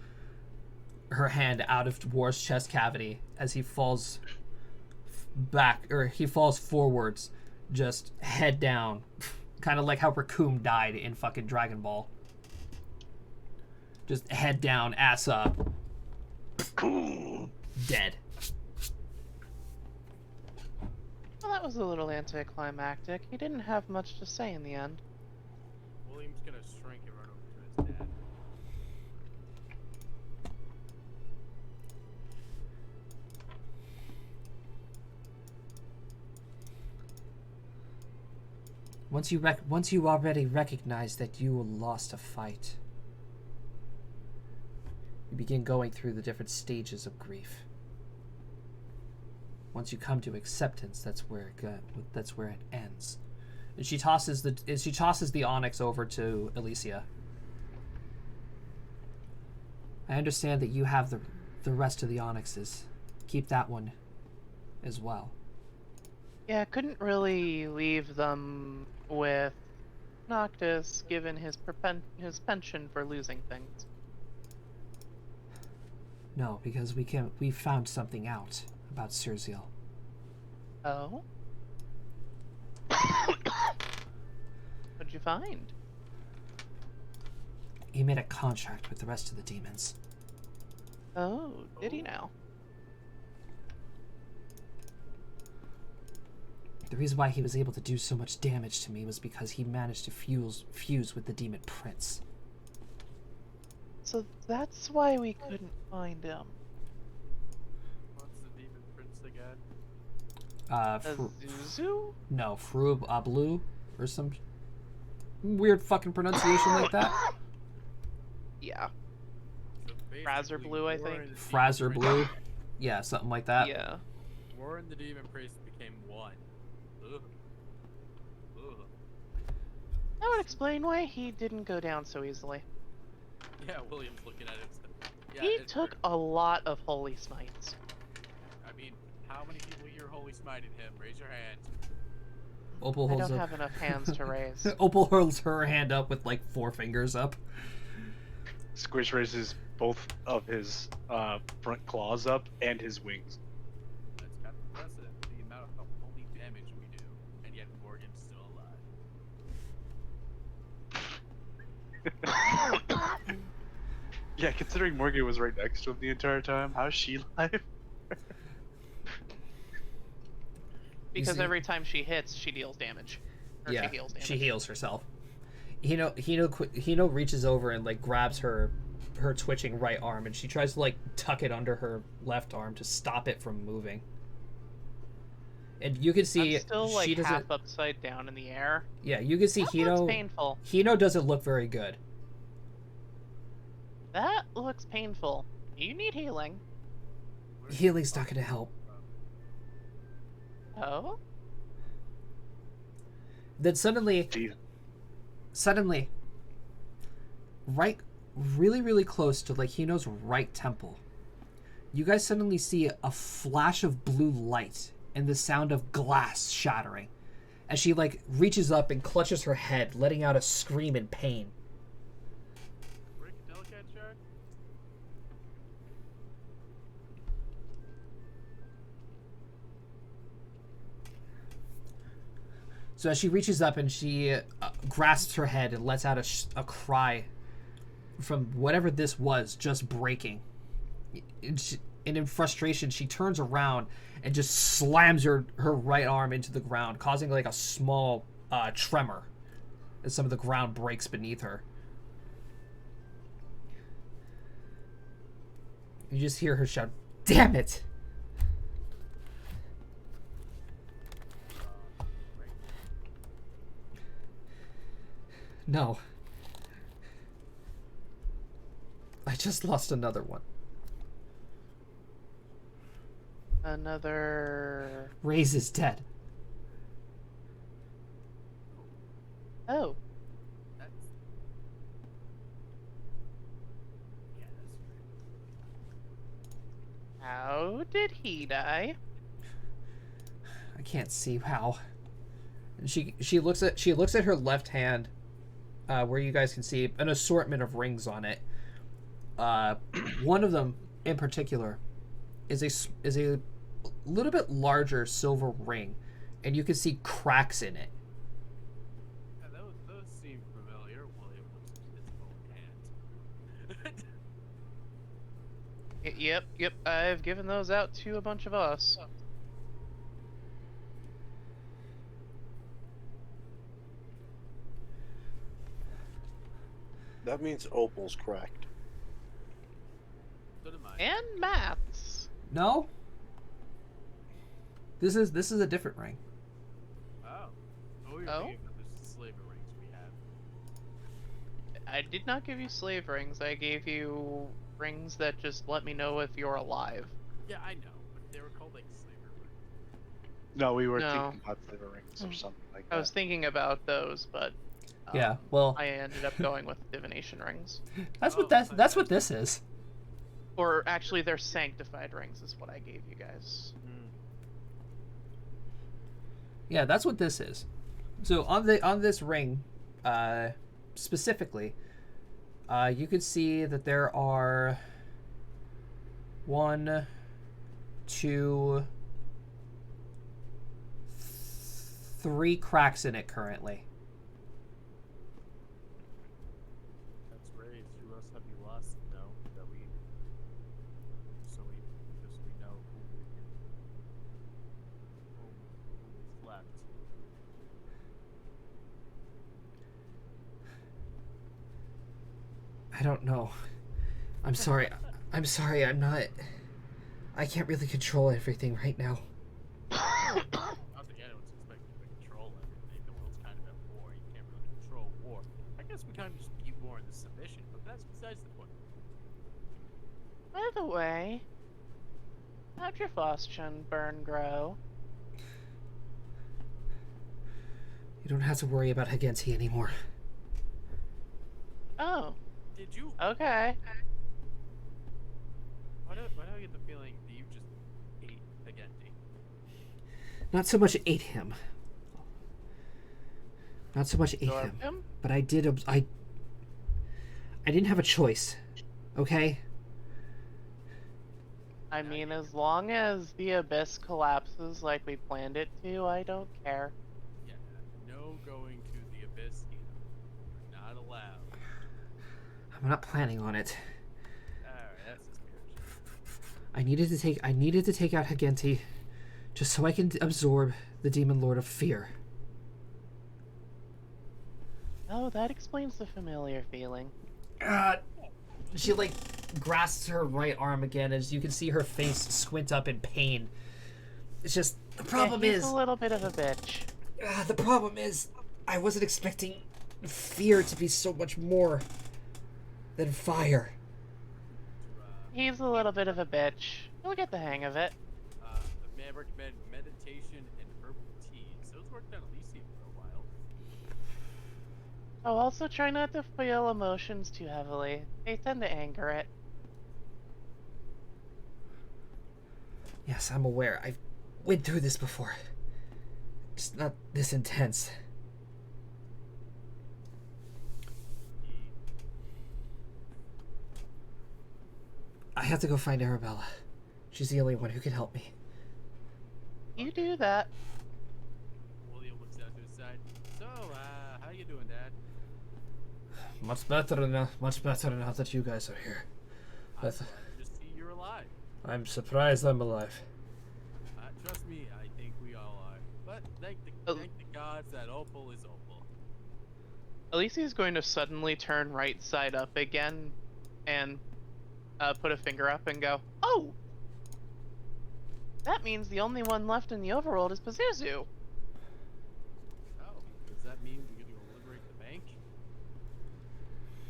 her hand out of War's chest cavity as he falls back, or he falls forwards, just head down, kind of like how Raccoon died in fucking Dragon Ball. Just head down, ass up, dead. Well, that was a little anticlimactic. He didn't have much to say in the end. William's gonna shrink and run over to his dad. Once you already recognize that you lost a fight, you begin going through the different stages of grief. Once you come to acceptance, that's where it ends. And she tosses the onyx over to Alicia. I understand that you have the rest of the onyxes. Keep that one as well. Yeah, couldn't really leave them with Noctis, given his penchant for losing things. No, because we found something out about Sergio. Oh? What'd you find? He made a contract with the rest of the demons. Oh, did he now? The reason why he was able to do so much damage to me was because he managed to fuse with the demon prince. So that's why we couldn't find him. What's the demon prince again? Azuzu? No, Frub Ablu or some weird fucking pronunciation like that. Yeah. So Frazer basically, Blue, I War think. and the Frazer demon Blue. prince- Yeah, something like that. Yeah. War and the demon prince became one. Ugh. Ugh. That would explain why he didn't go down so easily. Yeah, William's looking at it. Yeah, He it's took a lot of holy smites. I mean, how many people here holy smited him? Raise your hand. Opal I holds don't up. have enough hands to raise. Opal holds her hand up with like 4 fingers up. Squish raises both of his front claws up and his wings. That's kind of impressive. The amount of holy damage we do, and yet Morgan's still alive. Yeah, considering Morgan was right next to him the entire time, how's she alive? Because see- every time she hits, she deals damage. Or Yeah, she heals damage. she heals herself. Hino reaches over and like grabs her twitching right arm, and she tries to like tuck it under her left arm to stop it from moving. And you can see I'm still like she doesn't. half upside down in the air. Yeah, you can see That looks Hino. painful. Hino doesn't look very good. That looks painful. You need healing. Healing's not gonna help. Oh? Then suddenly, right, really close to like Hino's right temple, you guys suddenly see a flash of blue light and the sound of glass shattering as she like reaches up and clutches her head, letting out a scream in pain. Rick Delicate Shark? So as she reaches up and she grasps her head and lets out a cry from whatever this was just breaking. And in frustration, she turns around and just slams her right arm into the ground, causing like a small tremor as some of the ground breaks beneath her. You just hear her shout, "Damn it!" No. I just lost another one. Another... Ray's is dead. Oh. That's... Yeah, that's right. How did he die? I can't see how. And she looks at her left hand, where you guys can see an assortment of rings on it. One of them in particular is a little bit larger silver ring, and you can see cracks in it. Yeah, those seem familiar. Well, it looks its own hand. Yep. I've given those out to a bunch of us. That means Opal's cracked. So did mine. And Matt's. No. This is a different ring. Oh. Oh, you're Oh? thinking of the slaver rings we have. I did not give you slave rings. I gave you rings that just let me know if you're alive. Yeah, I know, but they were called like slaver rings. No, we were No. thinking about flavor rings or something like that. I was thinking about those, but Yeah. Well, I ended up going with divination rings. that's what Oh, that's what this is. Or actually, they're sanctified rings is what I gave you guys. Yeah, that's what this is. So on this ring, specifically, you can see that there are 1, 2, 3 cracks in it currently. That's raised. Who else have you lost? No, that we. So we know who is left. I don't know. I'm sorry. I'm sorry. I'm not. I can't really control everything right now. I don't think anyone's expecting to control everything. The world's kind of at war. You can't really control war. I guess we kind of just be more in the submission, but that's besides the point. By the way, how'd your Fostchen burn grow? You don't have to worry about Hagenti anymore. Oh, Did you? okay. Why do I get the feeling that you just ate Agenti? Not so much ate him. Not so much ate Absorbed him. him? But I did. I didn't have a choice. Okay. I mean, as long as the abyss collapses like we planned it to, I don't care. Yeah. No going to the abyss. You're not allowed. I'm not planning on it. Alright, that's the spirit. I needed to take out Hagenti, just so I can absorb the Demon Lord of Fear. Oh, that explains the familiar feeling. She like grasps her right arm again as you can see her face squint up in pain. It's just the problem he's is a little bit of a bitch. I wasn't expecting fear to be so much more than fire. He's a little bit of a bitch. He'll get the hang of it. May I recommend meditation and herbal teas? Those worked on Elysium for a while. Oh, also try not to feel emotions too heavily. They tend to anger it. Yes, I'm aware. I've went through this before. Just not this intense. I have to go find Arabella. She's the only one who can help me. You do that. William looks down to his side. So, how you doing, Dad? Much better now that you guys are here. I'm glad to just see you're alive. I'm surprised I'm alive. Trust me, I think we all are. But thank the gods that Opal is Opal. Alicia is going to suddenly turn right side up again and put a finger up and go, "Oh! That means the only one left in the overworld is Pazuzu." Oh, does that mean we're gonna go liberate the bank?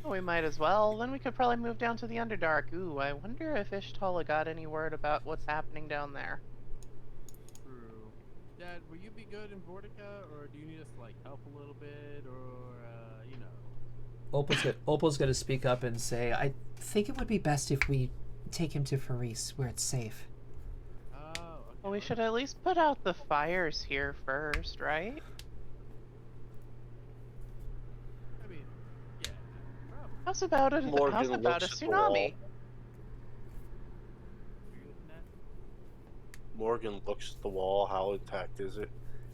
Well, we might as well. Then we could probably move down to the Underdark. Ooh, I wonder if Ishtala got any word about what's happening down there. True. Dad, will you be good in Vortica, or do you need us to, like, help a little bit, or, you know? Opal's gonna speak up and say, I think it would be best if we take him to Faris, where it's safe. Oh, okay. Well, we should at least put out the fires here first, right? I mean, yeah, probably. How's about a Morgan looks at the wall. tsunami? You're looking at? Morgan looks at the wall. How intact is it?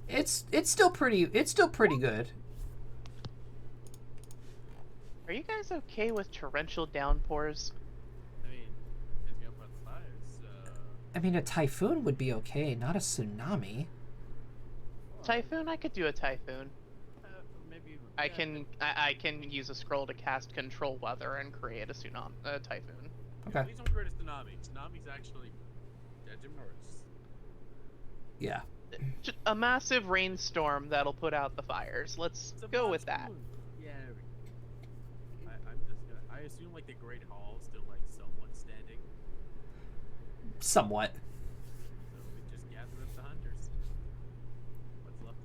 It's still pretty good. Are you guys okay with torrential downpours? I mean, it's gonna put fires, I mean, a typhoon would be okay, not a tsunami. Typhoon? I could do a typhoon. maybe. I yeah, I can use a scroll to cast control weather and create a typhoon. Okay. Please don't create a tsunami. Tsunami's actually dead and worse. Yeah. Just a massive rainstorm that'll put out the fires. Let's It's a go with that. monsoon. Yeah. I'm just gonna. I assume like the Great Hall is still like somewhat standing. Somewhat. So we just gather up the hunters. What's left?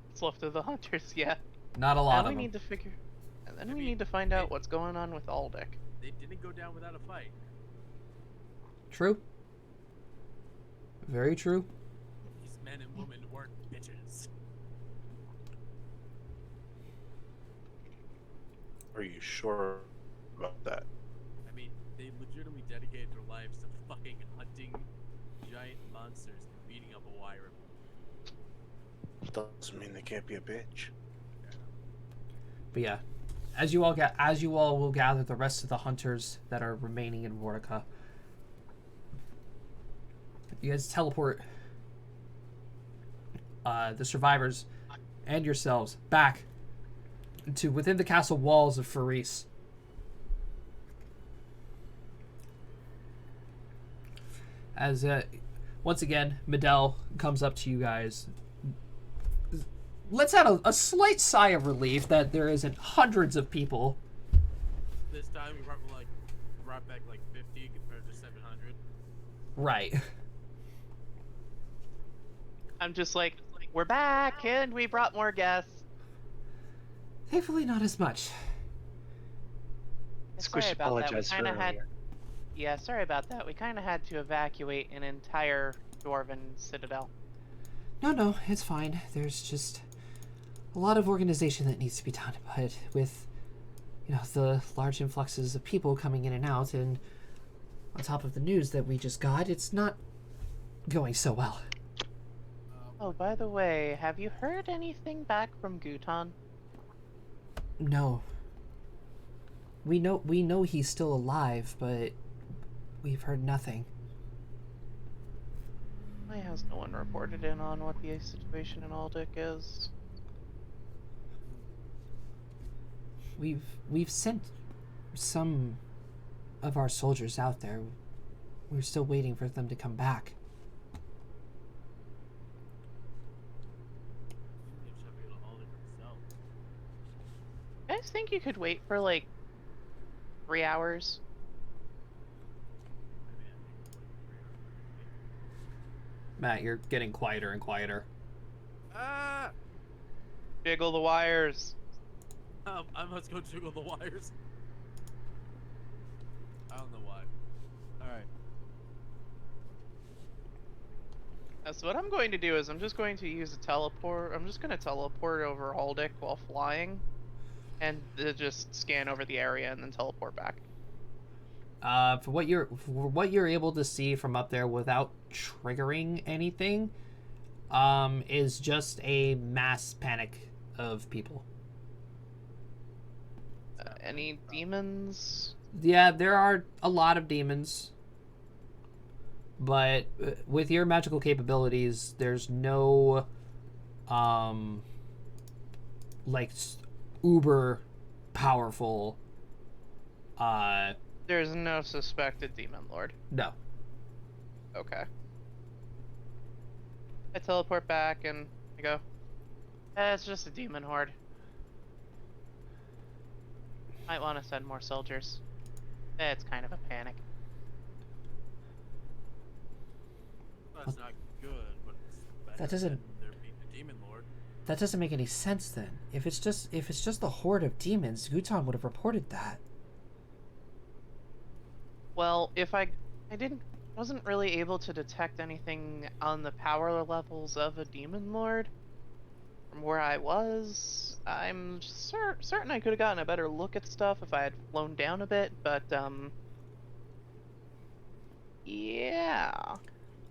What's left of the hunters, yeah. Not a lot And of we them. need to figure. And then I we mean, need to find out what's going on with Aldic. They didn't go down without a fight. True. Very true. These men and women weren't bitches. Are you sure about that? I mean, they legitimately dedicated their lives to fucking hunting giant monsters and beating up a Wyram. Doesn't mean they can't be a bitch. But yeah, as you all will gather the rest of the hunters that are remaining in Vortica, you guys teleport the survivors and yourselves back to within the castle walls of Faris. As once again, Medell comes up to you guys. Let's add a slight sigh of relief that there isn't hundreds of people. This time we brought back like 50 compared to 700. Right. I'm just like, we're back and we brought more guests. Thankfully, not as much. Squish Sorry about that. We apologized for kind of had. earlier. Yeah, sorry about that. We kind of had to evacuate an entire dwarven citadel. No, it's fine. There's just a lot of organization that needs to be done, but with, the large influxes of people coming in and out, and on top of the news that we just got, it's not going so well. Oh, by the way, have you heard anything back from Gutan? No. We know he's still alive, but we've heard nothing. Why has no one reported in on what the situation in Aldic is? We've sent some of our soldiers out there. We're still waiting for them to come back. guys think you could wait for like 3 hours? Matt, you're getting quieter and quieter. Ah! Jiggle the wires. I must go jiggle the wires. I don't know why. Alright. So what I'm going to do is I'm just going to use a teleport. I'm just going to teleport over Aldic while flying, and just scan over the area and then teleport back. For what you're able to see from up there without triggering anything, is just a mass panic of people. Any demons? Yeah, there are a lot of demons, but with your magical capabilities, there's no, like uber powerful. There's no suspected demon lord. No. Okay. I teleport back and I go, it's just a demon horde. Might want to send more soldiers. It's kind of a panic. That's not good, but it's better That doesn't- than there being a demon lord. That doesn't make any sense then. If it's just a horde of demons, Guton would have reported that. Well, if I wasn't really able to detect anything on the power levels of a demon lord from where I was. I'm certain I could have gotten a better look at stuff if I had flown down a bit, but yeah.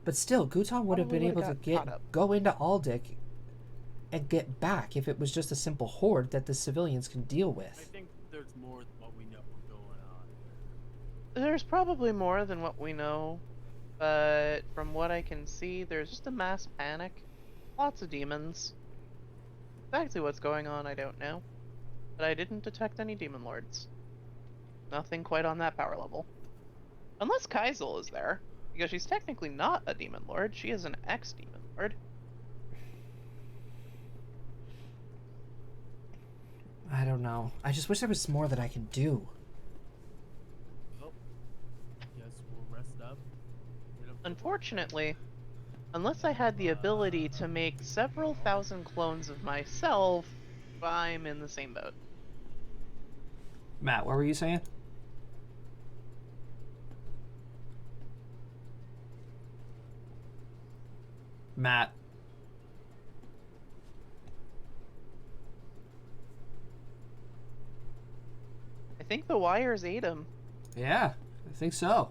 But still, Guton would have been Probably able to would've got caught up. go into Aldic and get back if it was just a simple horde that the civilians can deal I with. think there's more than what we know going on. There's probably more than what we know, but from what I can see, there's just a mass panic. Lots of demons. Exactly what's going on, I don't know. But I didn't detect any demon lords. Nothing quite on that power level. Unless Kaisel is there, because she's technically not a demon lord, she is an ex-demon lord. I don't know. I just wish there was more that I can do. Well, guess we'll rest up. Unfortunately, unless I had the ability to make several thousand clones of myself, I'm in the same boat. Matt, what were you saying? Matt. I think the wires ate him. Yeah, I think so.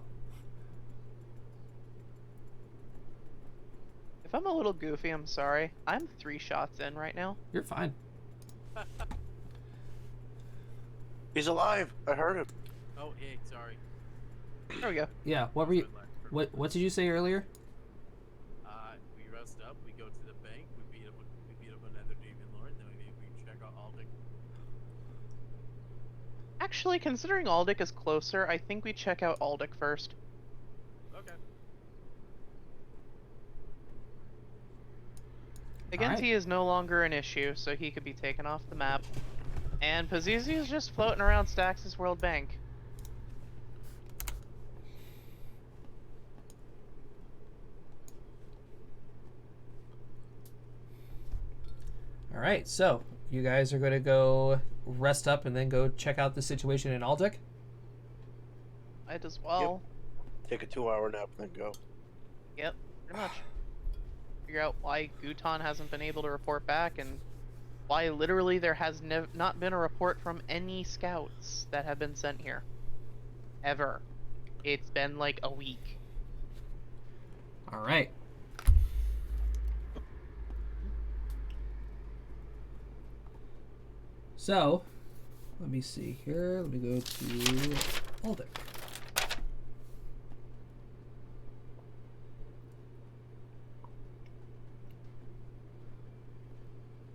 If I'm a little goofy, I'm sorry. I'm 3 shots in right now. You're fine. He's alive. I heard him. Oh, hey, sorry. There we go. Yeah, what were you what did you say earlier? We rest up, we go to the bank, we beat up another demon lord, then we check out Aldic. Actually, considering Aldic is closer, I think we check out Aldic first. Okay. Agenti is no longer an issue, so he could be taken off the map. And Pazizi is just floating around Stax's World Bank. All right, so you guys are going to go rest up and then go check out the situation in Aldic? Might as well. Take a 2-hour nap and then go. Yep, pretty much. Figure out why Guton hasn't been able to report back and why literally there has not been a report from any scouts that have been sent here. Ever. It's been like a week. All right. So, let me see here. Let me go to Aldic.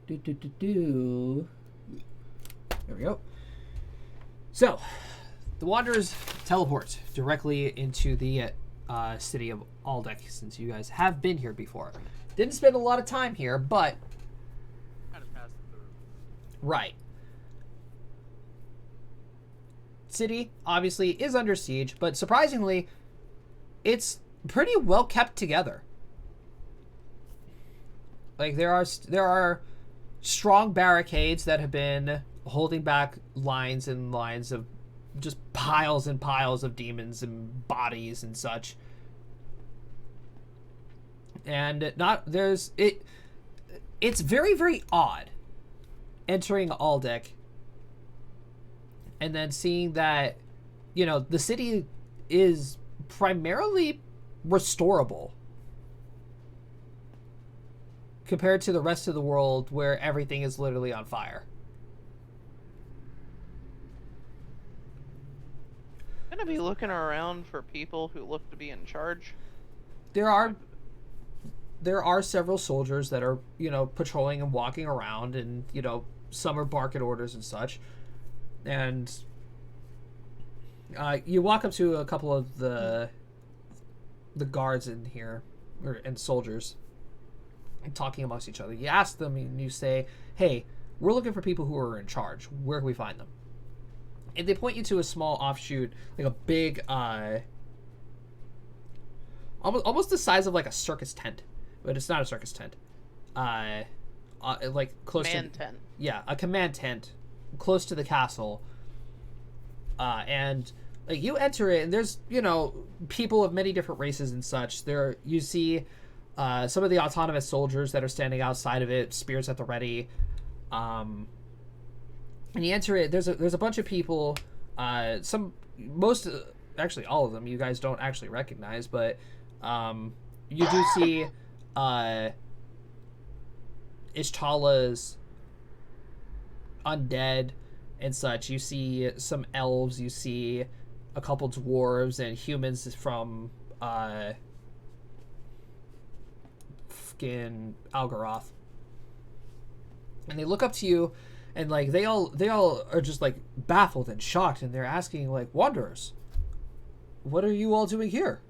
There we go. So, the Wanderers teleport directly into the city of Aldic, since you guys have been here before. Didn't spend a lot of time here, but Kind of passed through. right. city obviously is under siege, but surprisingly, it's pretty well kept together. Like there are strong barricades that have been holding back lines and lines of just piles and piles of demons and bodies and such. And it's very, very odd entering Aldic and then seeing that, you know, the city is primarily restorable compared to the rest of the world where everything is literally on fire. I'm gonna be looking around for people who look to be in charge. There are several soldiers that are, you know, patrolling and walking around, and, you know, some are barking orders and such. And you walk up to a couple of the guards in here, and soldiers, and talking amongst each other. You ask them and you say, hey, we're looking for people who are in charge. Where can we find them? And they point you to a small offshoot, like a big, almost the size of like a circus tent. But it's not a circus tent. Like close Command to... tent. Yeah, a command tent close to the castle. And like you enter it, and there's, you know, people of many different races and such. There you see some of the autonomous soldiers that are standing outside of it, spears at the ready. And you enter it. There's a bunch of people. Actually all of them you guys don't actually recognize, but you do see Ishtala's undead and such. You see some elves. You see a couple dwarves and humans from fucking Algaroth. And they look up to you, and like they all are just like baffled and shocked, and they're asking like, "Wanderers, what are you all doing here?"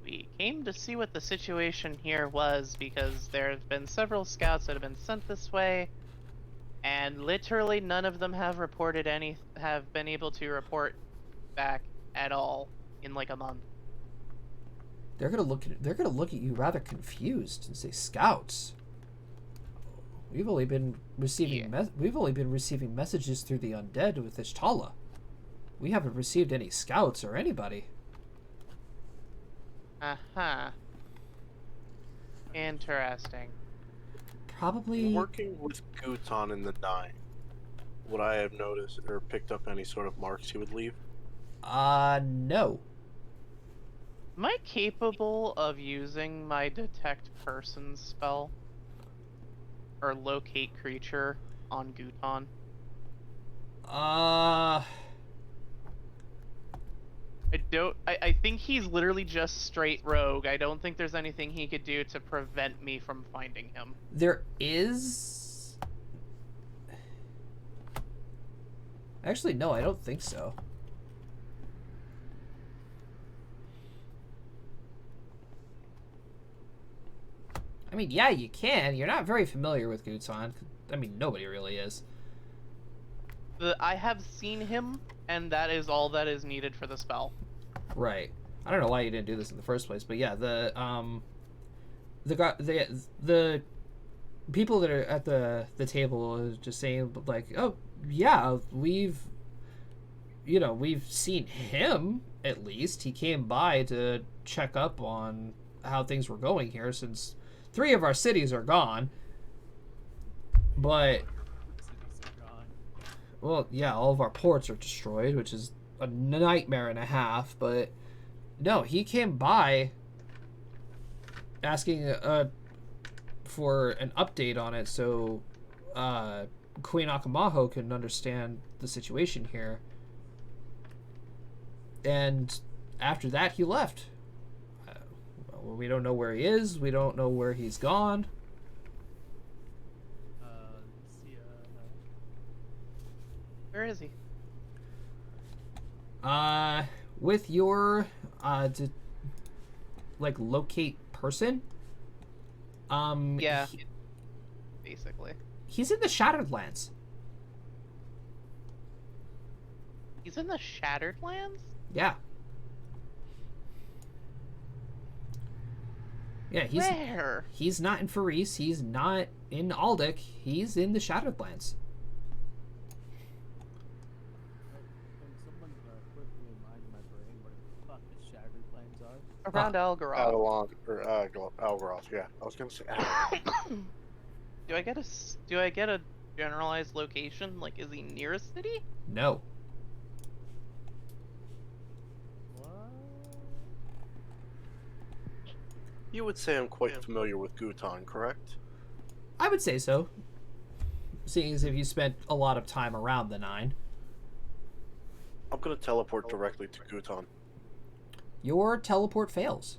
We came to see what the situation here was because there have been several scouts that have been sent this way, and literally none of them have been able to report back at all in like a month. They're gonna look at you rather confused and say, "Scouts? We've only been receiving messages through the undead with Ishtala. We haven't received any scouts or anybody." Uh-huh. Interesting. Probably. Working with Guton in the Nine, would I have noticed or picked up any sort of marks he would leave? No. Am I capable of using my detect person spell? Or locate creature on Guton? I think he's literally just straight rogue. I don't think there's anything he could do to prevent me from finding him. There is... Actually, no, I don't think so. I mean, yeah, you can. You're not very familiar with Guton. I mean, nobody really is. I have seen him, and that is all that is needed for the spell. Right. I don't know why you didn't do this in the first place, but yeah, the people that are at the table is just saying like, oh yeah, we've seen him at least. He came by to check up on how things were going here since 3 of our cities are gone. But well, yeah, all of our ports are destroyed, which is a nightmare and a half, but no, he came by asking for an update on it so Queen Akamaho can understand the situation here. And after that, he left. We don't know where he is. We don't know where he's gone. Where is he? With your to like locate person. Yeah. Basically. He's in the Shattered Lands. He's in the Shattered Lands? Yeah. Yeah, Where? he's not in Faris. He's not in Aldic. He's in the Shattered Lands. Can someone quickly remind my brain what the fuck the Shattered Lands are? Around Algaroth. Avalon or Algroth. Yeah, I was gonna say Avalon. Do I get a generalized location? Like, is he near a city? No. What? You would say I'm quite familiar with Guton, correct? I would say so. Seeing as if you spent a lot of time around the Nine. I'm gonna teleport directly to Guton. Your teleport fails.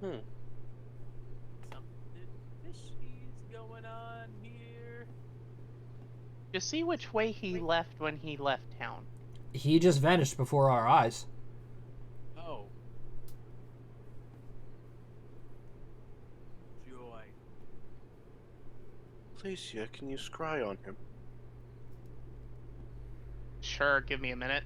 Something fishy's going on here. Just see which way he left when he left town. He just vanished before our eyes. Oh. Joy. Alicia, can you scry on him? Sure, give me a minute.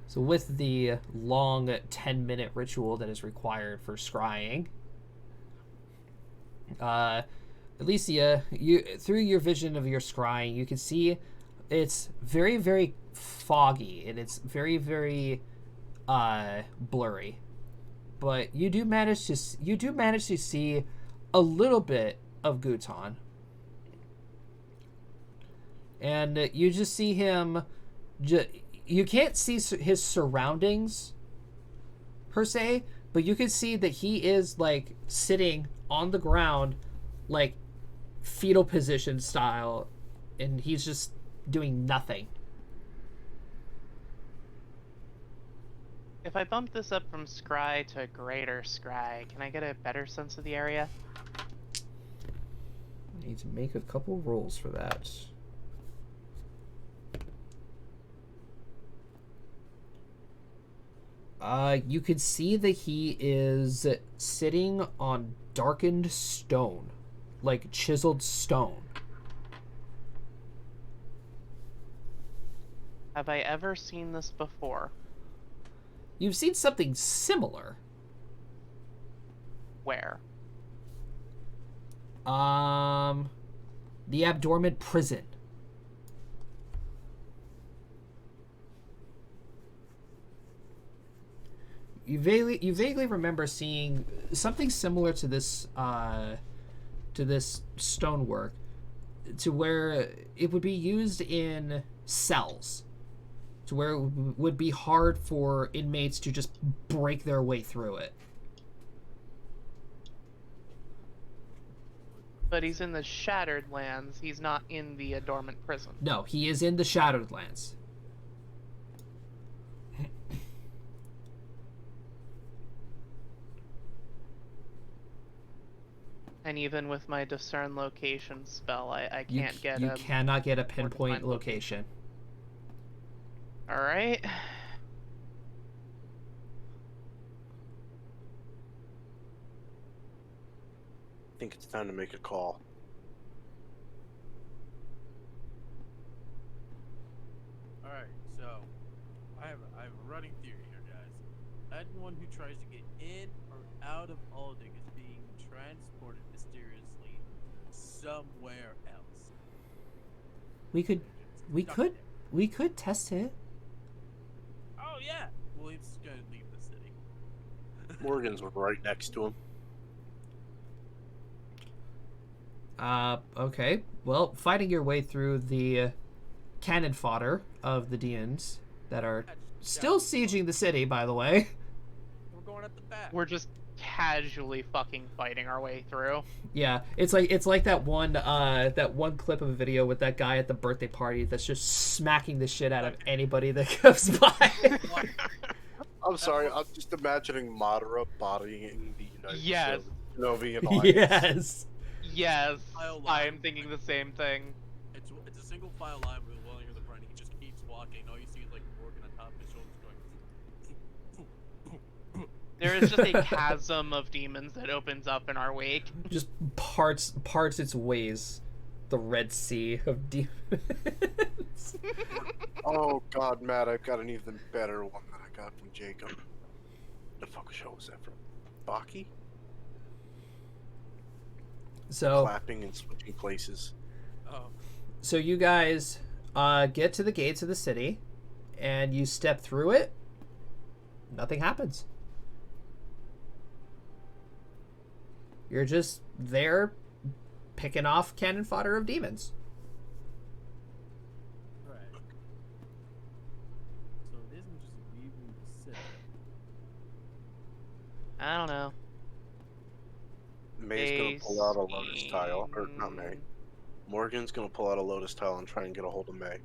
So with the long 10-minute ritual that is required for scrying, Alicia, through your vision of your scrying, you can see it's very, very foggy and it's very, very blurry. But you do manage to see a little bit of Guton. And you just see him you can't see his surroundings per se, but you can see that he is like sitting on the ground, like fetal position style, and he's just doing nothing. If I bump this up from scry to greater scry, can I get a better sense of the area? I need to make a couple rolls for that. You can see that he is sitting on darkened stone, like chiseled stone. Have I ever seen this before? You've seen something similar. Where? The Abdormant Prison. You vaguely remember seeing something similar to this stonework, to where it would be used in cells, to where it would be hard for inmates to just break their way through it. But he's in the Shattered Lands. He's not in the Adormant Prison. No, he is in the Shattered Lands. And even with my discern location spell, I You can't get you a... cannot get a pinpoint defined location. Alright. I think it's time to make a call. Alright, so I have a running theory here, guys. Anyone who tries to get in or out of Aldic is being transported mysteriously somewhere else. We could Stuck there. we could test it. Oh yeah. William's gonna leave the city. Morgan's right next to him. Okay. Well, fighting your way through the cannon fodder of the demons that are still sieging the city, by the way. We're going at the back. We're just casually fucking fighting our way through. Yeah, it's like that one clip of a video with that guy at the birthday party that's just smacking the shit out of anybody that comes by. I'm sorry, I'm just imagining Madara bodying the United Yes. States Novian Alliance. Yes. Yes, File I line. am thinking the same thing. It's a single file line with William in the front. He just keeps walking. All you see is like Morgan on top of his shoulders going. There is just a chasm of demons that opens up in our wake. Just parts its ways. The Red Sea of demons. Oh God, Matt, I've got an even better one that I got from Jacob. The fuck show was that from? Baki? So Clapping and switching places. Oh, so you guys get to the gates of the city, and you step through it. Nothing happens. You're just there, picking off cannon fodder of demons. Right. So it isn't just leaving the city. I don't know. May's gonna pull out a lotus tile, or not May. Morgan's gonna pull out a lotus tile and try and get a hold of May.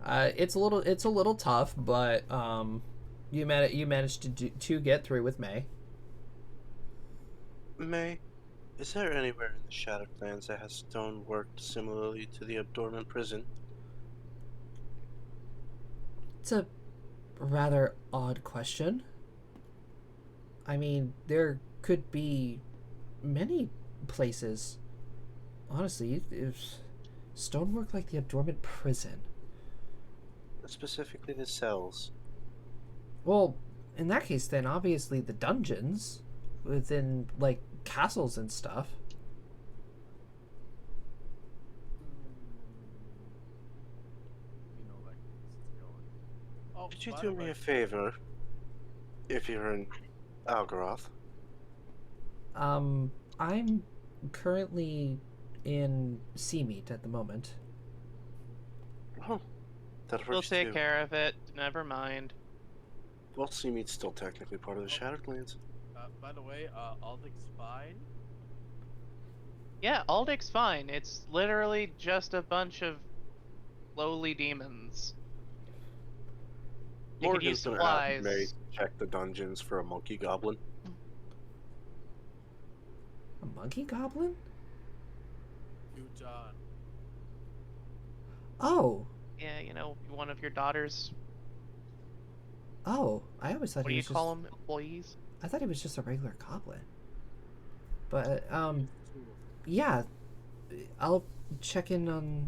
It's a little tough, but you managed to get through with May. May, is there anywhere in the Shadowlands that has stonework similarly to the Abdormant prison? It's a rather odd question. I mean, there could be many places. Honestly, if stonework like the Abdormant prison. Specifically the cells. Well, in that case, then obviously the dungeons within like castles and stuff. You know, like this is going. oh. Could you by do the me way, a favor? If you're in Algaroth. I'm currently in Seameat at the moment. Oh, that We'll works take too. care of it. Never mind. Well, Seameat's still technically part of the Shadowlands. By the way, Aldic's fine. Yeah, Aldic's fine. It's literally just a bunch of lowly demons. You could use Morgan's gonna have May supplies. check the dungeons for a monkey goblin. A monkey goblin? You, John. Oh, Yeah, you know, one of your daughter's. oh! I always thought What do he you was just. call them? Employees? I thought he was just a regular goblin. But yeah, I'll check in on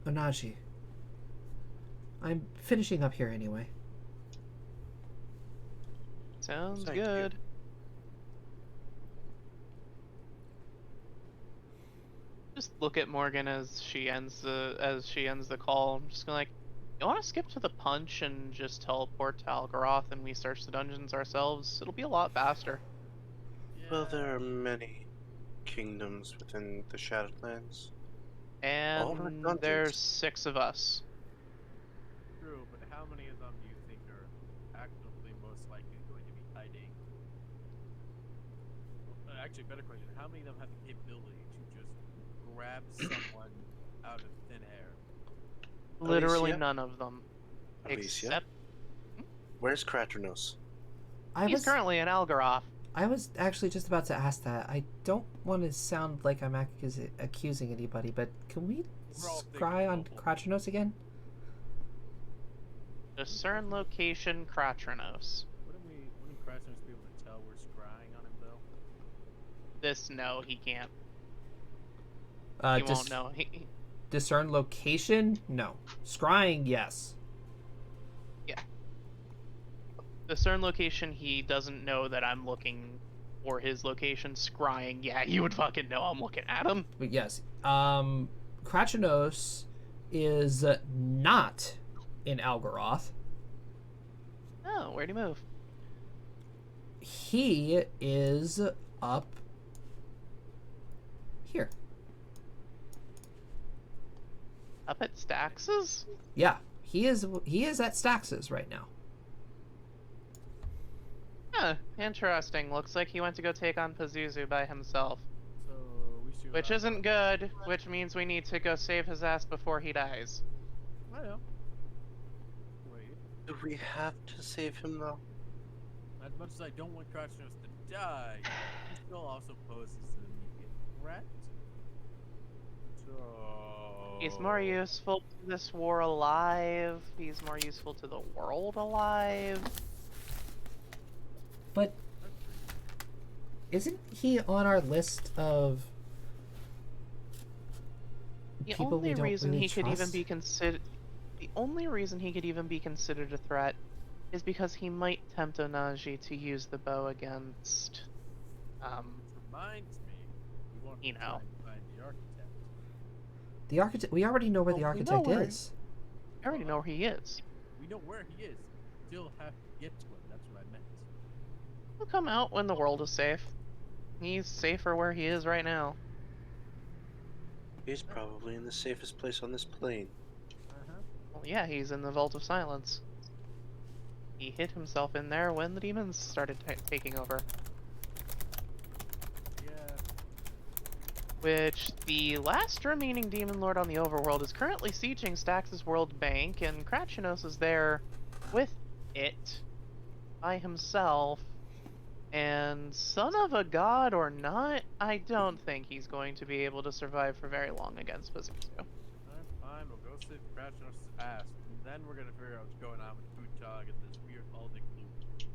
Onaji. I'm finishing up here anyway. Sounds Thank you. good. Just look at Morgan as she ends the call. I'm just gonna like, you want to skip to the punch and just teleport to Algaroth and we search the dungeons ourselves? It'll be a lot faster. Well, there are many kingdoms within the Shadowlands. All are And dungeons. there's 6 of us. True, but how many of them do you think are actively most likely going to be hiding? Actually, better question: how many of them have the capability to just grab someone out of thin air? Literally Alicia? none of them. Alicia? Except Where's Kraternos? he's currently in Algaroth. I was actually just about to ask that. I don't want to sound like I'm accusing anybody, but can we We're all thinking scry on noble. Kraternos again? Discern location, Kraternos. Wouldn't Crashers be able to tell we're scrying on him though? No, he can't. He Dis- won't know. Discern location? No. Scrying? Yes. Discern location, he doesn't know that I'm looking for his location. Scrying, yeah, you would fucking know I'm looking at him. But yes. Kraternos is not in Algaroth. Oh, where'd he move? He is up here. Up at Stax's? Yeah, he is at Stax's right now. Huh, interesting. Looks like he went to go take on Pazuzu by himself. So we should. Which isn't good, which means we need to go save his ass before he dies. I know. Wait. Do we have to save him though? As much as I don't want Crashers to die, he still also poses an immediate threat. So He's more useful to this war alive. He's more useful to the world alive. But isn't he on our list of The people we only don't reason really he could even trust? be considered the only reason he could even be considered a threat is because he might tempt Onaji to use the bow against Which reminds me, we want to You try know. and find the architect. The architect. We already know where the Well, we know architect where- is. I already know where he is. We know where he is. Still have to get to him. That's what I meant. He'll come out when the world is safe. He's safer where he is right now. He's probably in the safest place on this plane. Well, yeah, he's in the Vault of Silence. He hid himself in there when the demons started taking over. Yeah. Which, the last remaining demon lord on the overworld is currently sieging Stax's World Bank, and Krachinos is there with it by himself. And son of a god or not, I don't think he's going to be able to survive for very long against Pazuzu. Alright, fine. We'll go sit Krasnos' ass. And then we're gonna figure out what's going on with Butog and this weird Aldic loop.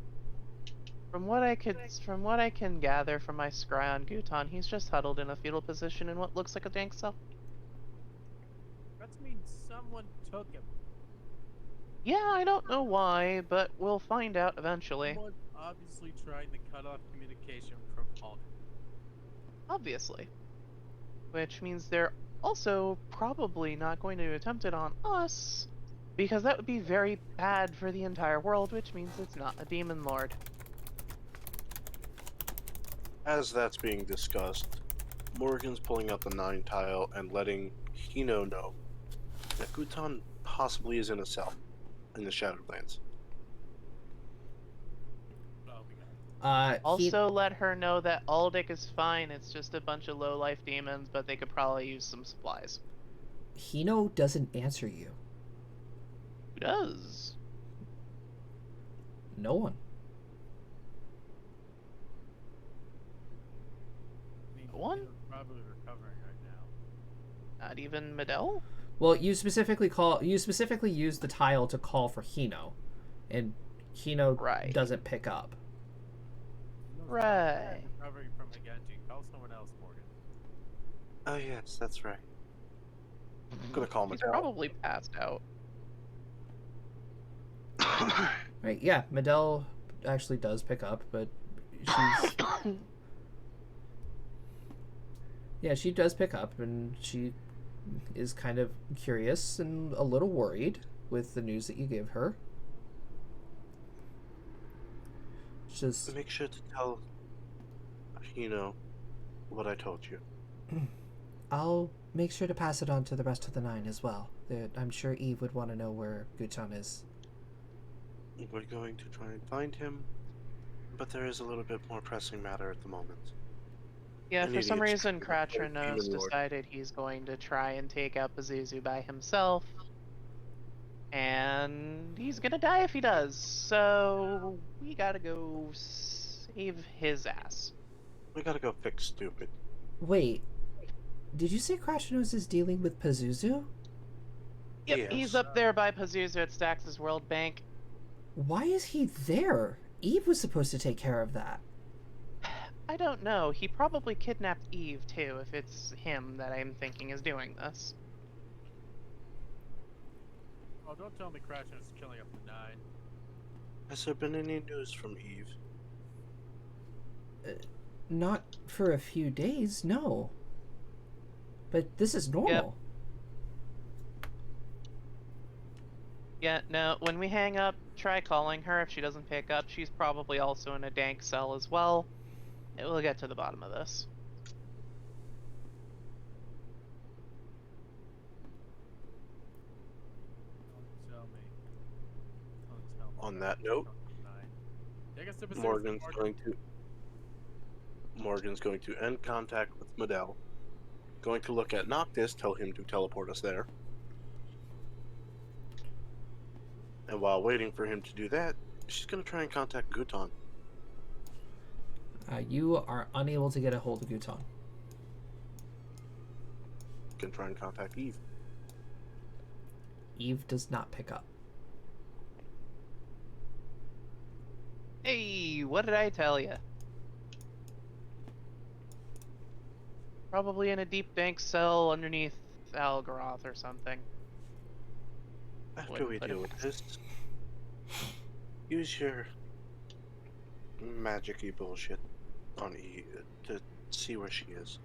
From what I can gather from my scry on Guton, he's just huddled in a fetal position in what looks like a dank cell. That means someone took him. Yeah, I don't know why, but we'll find out eventually. Someone's obviously trying to cut off communication from Aldic. Obviously. Which means they're also probably not going to attempt it on us, because that would be very bad for the entire world, which means it's not a demon lord. As that's being discussed, Morgan's pulling out the 9 tile and letting Hino know that Guton possibly is in a cell in the Shadowlands. Oh, we got it. Also, let her know that Aldic is fine, it's just a bunch of low-life demons, but they could probably use some supplies. Hino doesn't answer you. Who does? No one. I mean, One? Tito's probably recovering right now. Not even Medell? Well, you specifically use the tile to call for Hino, and Hino Right. doesn't pick up. Tito's Right. recovering from Higanji. Call someone else, Morgan. Oh yes, that's right. I'm gonna call him He's down. probably passed out. Right? Yeah, Medell actually does pick up, but she's yeah, she does pick up, and she is kind of curious and a little worried with the news that you give her. Just Make sure to tell Hino what I told you. I'll make sure to pass it on to the rest of the 9 as well. I'm sure Eve would want to know where Guchan is. We're going to try and find him, but there is a little bit more pressing matter at the moment. Yeah, An for some idiot's reason, trying to play Kratranos Demon Lord. decided he's going to try and take out Pazuzu by himself. And he's gonna die if he does, so we gotta go save his ass. We gotta go fix stupid. Wait, did you say Krachinos is dealing with Pazuzu? Yep, Yes. he's up there by Pazuzu at Stax's World Bank. Why is he there? Eve was supposed to take care of that. I don't know, he probably kidnapped Eve too, if it's him that I'm thinking is doing this. Oh, don't tell me Krasnos is killing up the 9. Has there been any news from Eve? Not for a few days, no. But this is normal. Yeah, no, when we hang up, try calling her. If she doesn't pick up, she's probably also in a dank cell as well. And we'll get to the bottom of this. Don't tell me. Don't tell me. On that note, Up the 9. Take us to Pazuzu, Morgan's going to end contact with Medell. Going to look at Noctis, tell him to teleport us there. And while waiting for him to do that, she's going to try and contact Guton. You are unable to get a hold of Guton. Can try and contact Eve. Eve does not pick up. Hey, what did I tell you? Probably in a deep dank cell underneath Algaroth or something. After Wouldn't we put deal it with past this, use your magic-y bullshit on E to see where she is.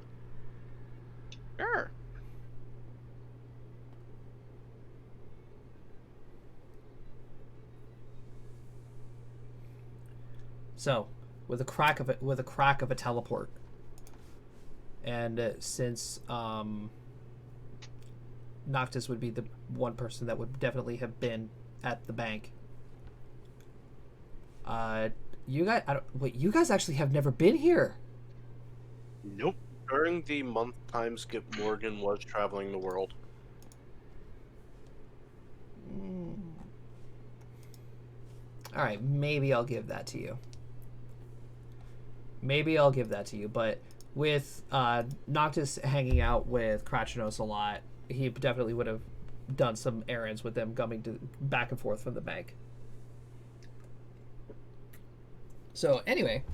Sure. So, with a crack of a teleport, and since Noctis would be the one person that would definitely have been at the bank. You guys, you guys actually have never been here. Nope. During the month time skip, Morgan was traveling the world. All right, maybe I'll give that to you. Maybe I'll give that to you, but with Noctis hanging out with Krachinos a lot, he definitely would have done some errands with them coming to back and forth from the bank. So anyway,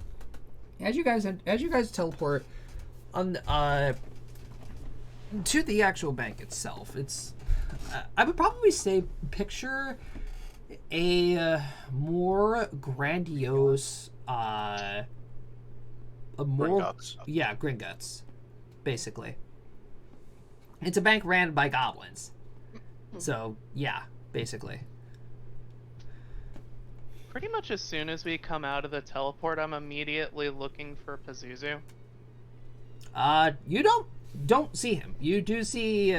as you guys teleport on to the actual bank itself, it's I would probably say picture a more grandiose a more Gringotts. yeah, Gringotts, basically. It's a bank ran by goblins. So, yeah, basically. Pretty much as soon as we come out of the teleport, I'm immediately looking for Pazuzu. You don't see him. You do see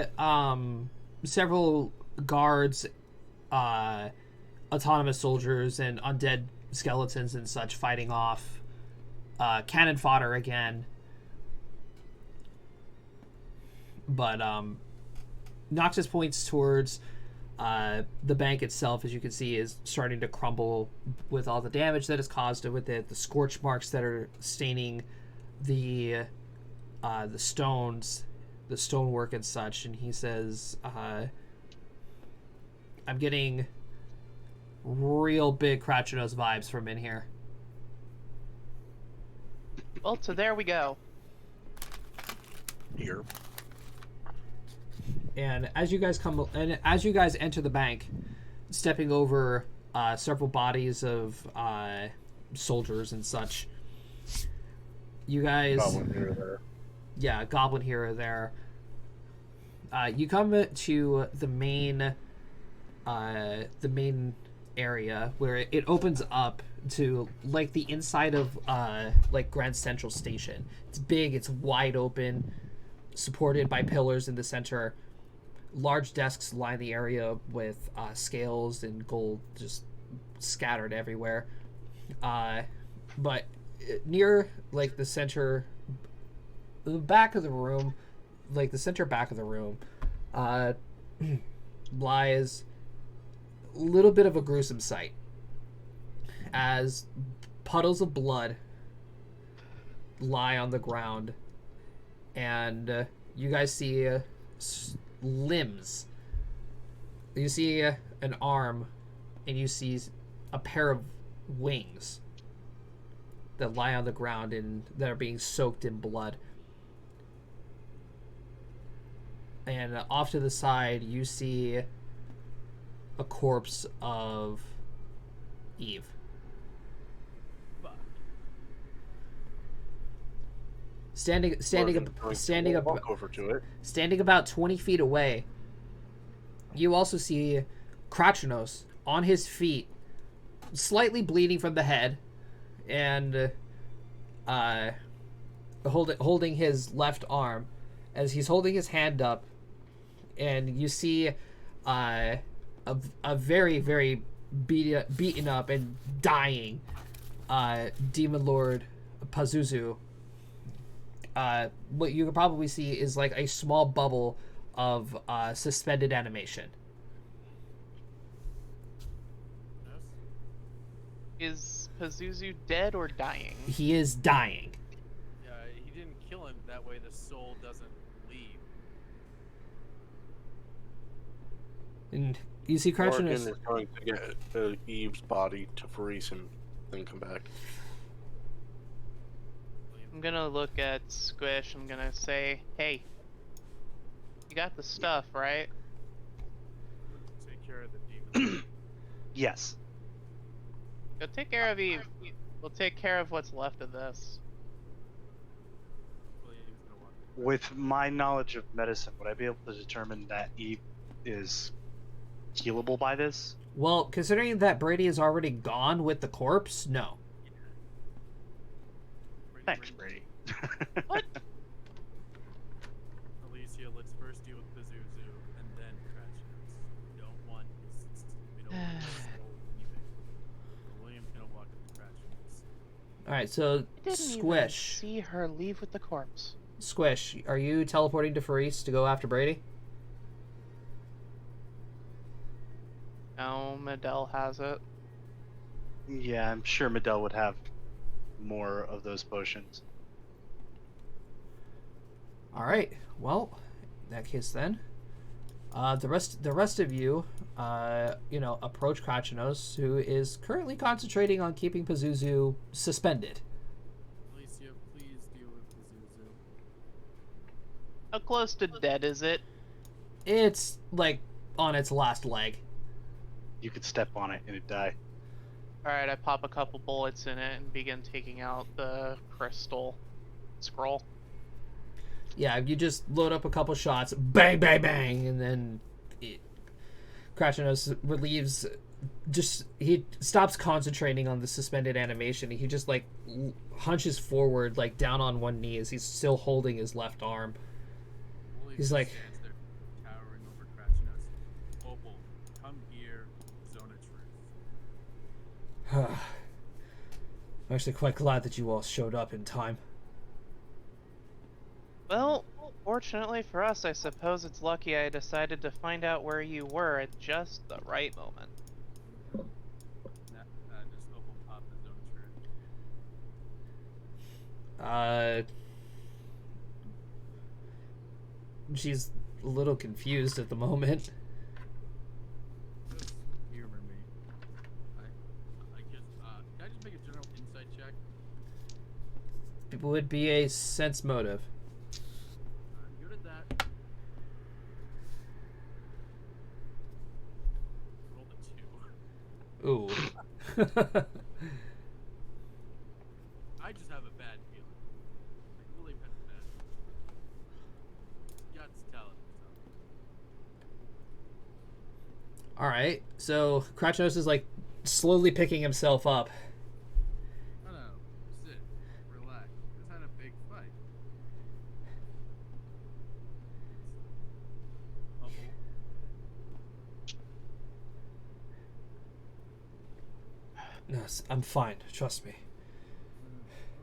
several guards, autonomous soldiers and undead skeletons and such fighting off cannon fodder again. But Noctis points towards the bank itself, as you can see, is starting to crumble with all the damage that is caused with it, the scorch marks that are staining the stones, the stonework and such. And he says, I'm getting real big Krachinos vibes from in here. Well, so there we go. Here. And as you guys enter the bank, stepping over several bodies of soldiers and such, you guys, Goblin here or there. yeah, goblin here or there. You come to the main area where it opens up to like the inside of like Grand Central Station. It's big, it's wide open, supported by pillars in the center. Large desks line the area with scales and gold just scattered everywhere. But near like the center, the back of the room, like the center back of the room, lies a little bit of a gruesome sight, as puddles of blood lie on the ground, and you guys see limbs. You see an arm, and you see a pair of wings that lie on the ground and that are being soaked in blood. And off to the side, you see a corpse of Eve. Fuck. Walk over to it. Standing about 20 feet away, you also see Krachinos on his feet, slightly bleeding from the head, and holding his left arm. As he's holding his hand up, and you see a very, very beaten up and dying Demon Lord Pazuzu. What you can probably see is like a small bubble of suspended animation. Is Pazuzu dead or dying? He is dying. Yeah, he didn't kill him. That way the soul doesn't leave. And you see Morgan Krachinos. is going to get Eve's body to freeze him then come back. I'm gonna look at Squish. I'm gonna say, hey, you got the stuff, right? Take care of the demon. Yes. Go take care of Eve. We'll take care of what's left of this. William's gonna walk. With my knowledge of medicine, would I be able to determine that Eve is healable by this? Well, considering that Brady is already gone with the corpse, no. Thanks, Brady. What? Alicia, let's first deal with Pazuzu and then Crashes. We don't want we don't want to slow anything. So William's gonna walk up to Crashes. All right, so I didn't Squish. even see her leave with the corpse. Squish, are you teleporting to Faris to go after Brady? No, Medell has it. Yeah, I'm sure Medell would have more of those potions. All right. Well, in that case, then, the rest of you, approach Krachinos, who is currently concentrating on keeping Pazuzu suspended. Alicia, please deal with Pazuzu. How close to dead is it? It's like on its last leg. You could step on it and it'd die. Alright, I pop a couple bullets in it and begin taking out the crystal scroll. Yeah, you just load up a couple shots, bang, bang, bang, and then Krachinos relieves. He stops concentrating on the suspended animation. He just like hunches forward, like down on one knee as he's still holding his left arm. William He's just like- stands there, towering over Crashes. Opal, come here, zone of truth. I'm actually quite glad that you all showed up in time. Well, fortunately for us, I suppose it's lucky I decided to find out where you were at just the right moment. Just Opal pop the zone of truth. She's a little confused at the moment. Just humor me. I just, can I just make a general insight check? It would be a sense motive. I'm good at that. Rolled a 2. Ooh. I just have a bad feeling. Like, William has a bad feeling. You got to tell it so. All right. So Krachinos is like slowly picking himself up. No, sit, relax. Just had a big fight. Opal, No, I'm fine. Trust me,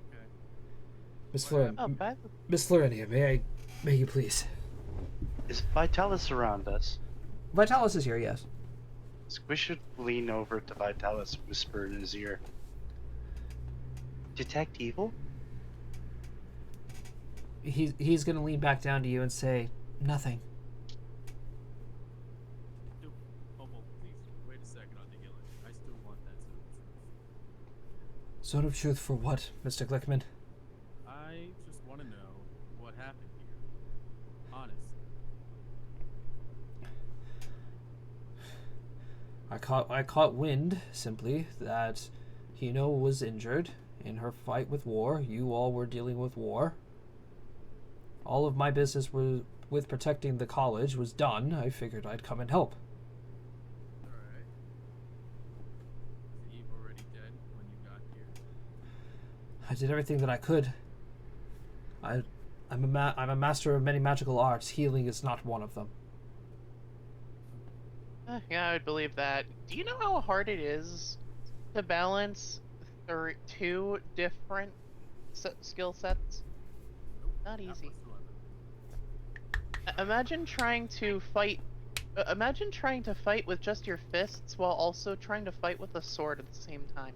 okay. Miss What Florin. Oh, by the Miss Florinia, may you please? Is Vitalis around us? Vitalis is here. Yes. Squish should lean over to Vitalis, whisper in his ear. Detect evil? He's gonna lean back down to you and say nothing. Opal, please wait a second on the healing. I still want that Zone of truth for what, Mr. Glickman? I just want to know what happened here. Honestly. I caught wind simply that Hino was injured in her fight with war. You all were dealing with war. All of my business with protecting the college was done. I figured I'd come and help. Alright. Is Eve already dead when you got here? I did everything that I could. I'm a master of many magical arts. Healing is not one of them. Yeah, I would believe that. Do you know how hard it is to balance two different skill sets? Not Not easy. whatsoever. Imagine trying to fight. Imagine trying to fight with just your fists while also trying to fight with a sword at the same time.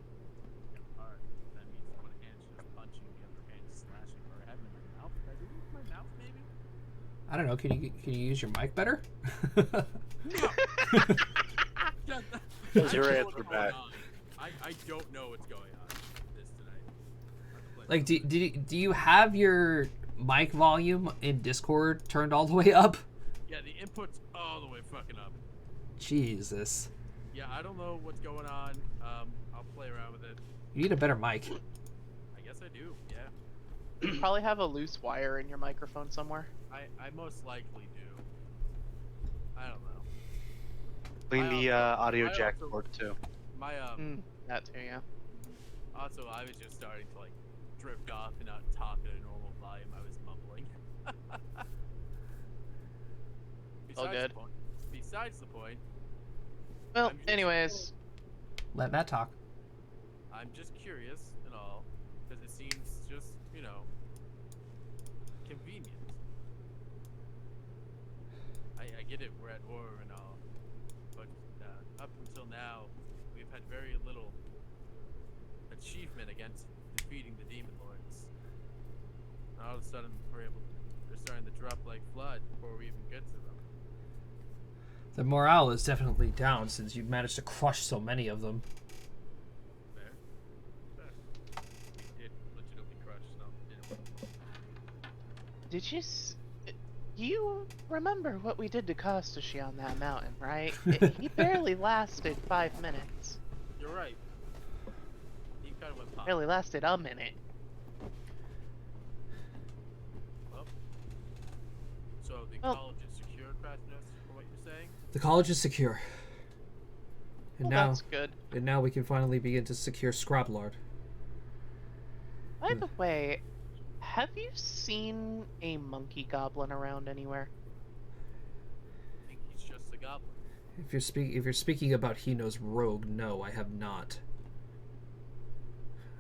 Alright. That means one hand's just punching, the other hand's slashing, or having my mouth. Did I do it with my mouth, maybe? I don't know. Can you use your mic better? Does your I don't know answer what's going back. on. I don't know what's going on. place. Like, do you have your mic volume in Discord turned all the way up? Yeah, the input's all the way fucking up. Jesus. Yeah, I don't know what's going on. I'll play around with it. You need a better mic. I guess I do. Yeah, You probably have a loose wire in your microphone somewhere. I most likely do. I don't know. Clean the audio I jack also- cord too. My That too, yeah. Also, I was just starting to like drift off and not talk at a normal volume. I was mumbling. All good. The point, besides the point, Well, I'm just- anyways, Let Matt talk. I'm just curious and all, because it seems just, convenient. I get it, we're at war and all, but up until now, we've had very little achievement against defeating the demon lords. And all of a sudden, they're starting to drop like flies before we even get to them. The morale is definitely down since you've managed to crush so many of them. Fair. We did legitimately crush some, didn't we? did you remember what we did to Kostashi on that mountain, right? He barely lasted 5 minutes. You're right. He kind of went pop. Barely lasted a minute. Well, so the Well- college is secure, Krasnos, from what you're saying? The college is secure. And Well, now that's good. and now we can finally begin to secure Scrablard. By the way, have you seen a monkey goblin around anywhere? I think he's just a goblin. If you're speaking about Hino's rogue, no, I have not.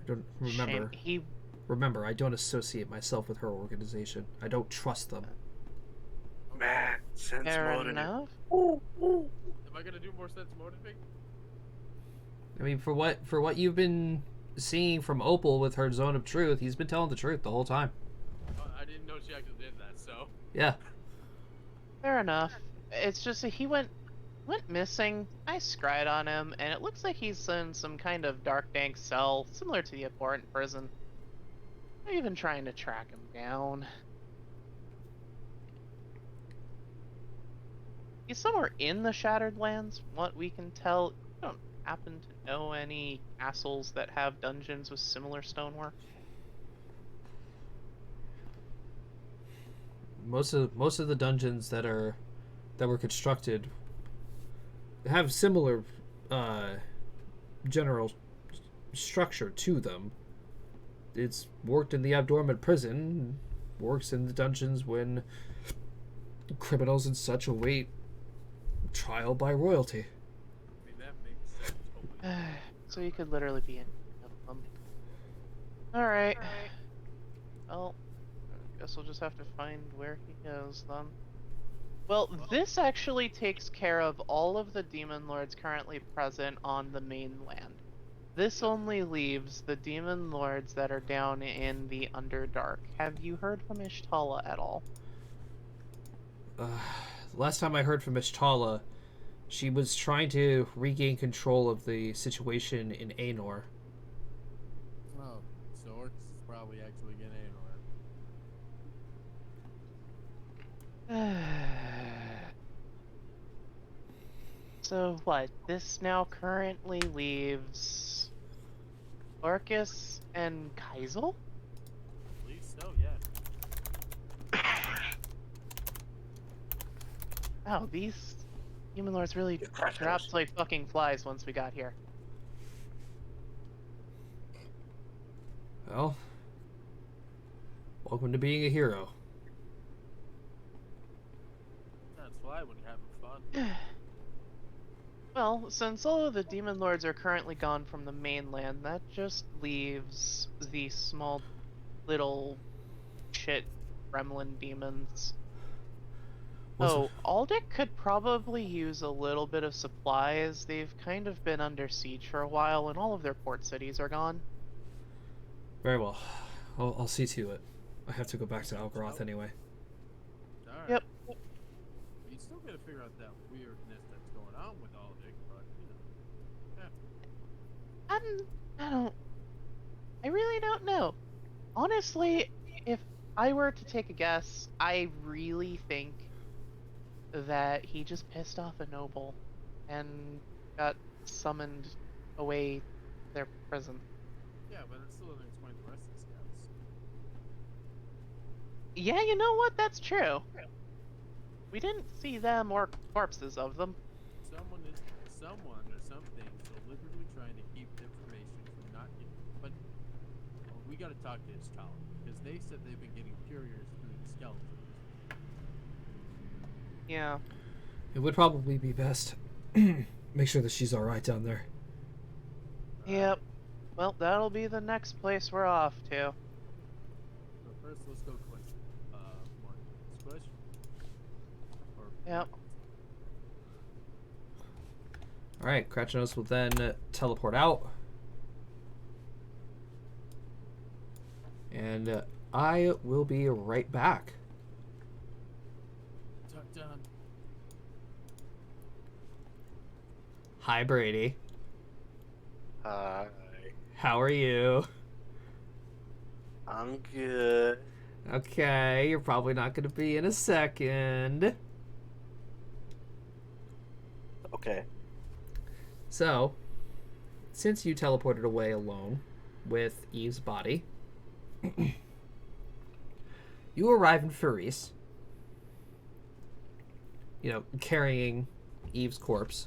I don't remember. Shame. Remember, I don't associate myself with her organization. I don't trust them. Man, sense Fair motive. enough. Am I gonna do more sense motiving? I mean, for what you've been seeing from Opal with her zone of truth, he's been telling the truth the whole time. I didn't know she actually did that, so. Yeah. Fair enough. It's just that he went missing. I scryed on him, and it looks like he's in some kind of dark dank cell, similar to the abhorrent prison. I'm even trying to track him down. He's somewhere in the Shattered Lands, from what we can tell. I don't happen to know any castles that have dungeons with similar stonework. Most of the dungeons that were constructed have similar general structure to them. It's worked in the Abdormant prison, works in the dungeons when criminals and such await trial by royalty. I mean, that makes sense. Hopefully. So you could literally be in them. Alright. Well, I guess we'll just have to find where he goes then. Well, this actually takes care of all of the demon lords currently present on the mainland. This only leaves the demon lords that are down in the Underdark. Have you heard from Ishtala at all? Last time I heard from Ishtala, she was trying to regain control of the situation in Aenor. Oh, so Orcs is probably actually getting anywhere. So what? This now currently leaves Orcus and Kaisel? At least so, yeah. Wow, these human lords really Yeah, crash dropped course. like fucking flies once we got here. Well, welcome to being a hero. That's why when you're having fun. Well, since all of the demon lords are currently gone from the mainland, that just leaves the small little shit gremlin demons. Also- Oh, Aldic could probably use a little bit of supplies. They've kind of been under siege for a while, and all of their port cities are gone. Very well. I'll see to it. I have to go back to Algaroth anyway. Alright. Yep. You still gotta figure out that weirdness that's going on with Aldic, but, I really don't know. Honestly, if I were to take a guess, I really think that he just pissed off a noble and got summoned away to their prison. Yeah, but it still doesn't explain the rest of the scouts. Yeah, you know what? That's true. We didn't see them or corpses of them. Someone or something deliberately trying to keep information from not getting. But we got to talk to his tower because they said they've been getting couriers through the skeletons. Yeah. It would probably be best. Make sure that she's alright down there. Yep. Well, that'll be the next place we're off to. So first, let's go quick. Mark, Squish. Or Yep. Alright, Krachenos will then teleport out. And I will be right back. Done. Hi, Brady. Hi. How are you? I'm good. Okay, you're probably not going to be in a second. Okay. So, since you teleported away alone with Eve's body, you arrive in Furies, carrying Eve's corpse.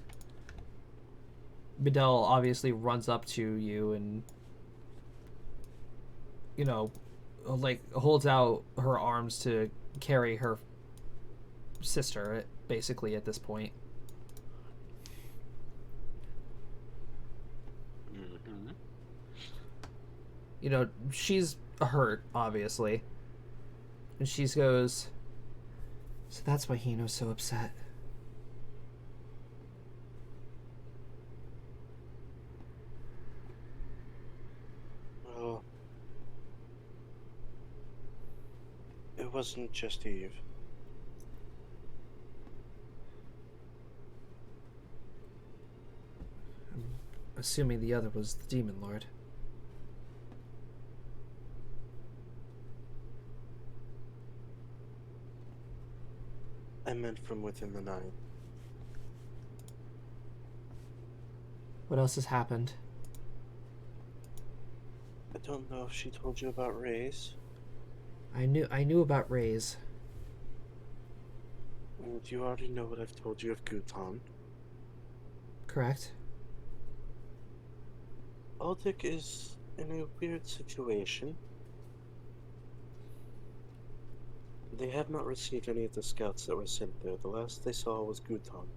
Bedell obviously runs up to you and, holds out her arms to carry her sister, basically, at this point. She's hurt, obviously. And she goes, so that's why Hino's so upset. Well, it wasn't just Eve. I'm assuming the other was the Demon Lord. I meant from within the nine. What else has happened? I don't know if she told you about Ray's. I knew about Ray's. And you already know what I've told you of Gutan. Correct. Aldic is in a weird situation. They have not received any of the scouts that were sent there. The last they saw was Gutan.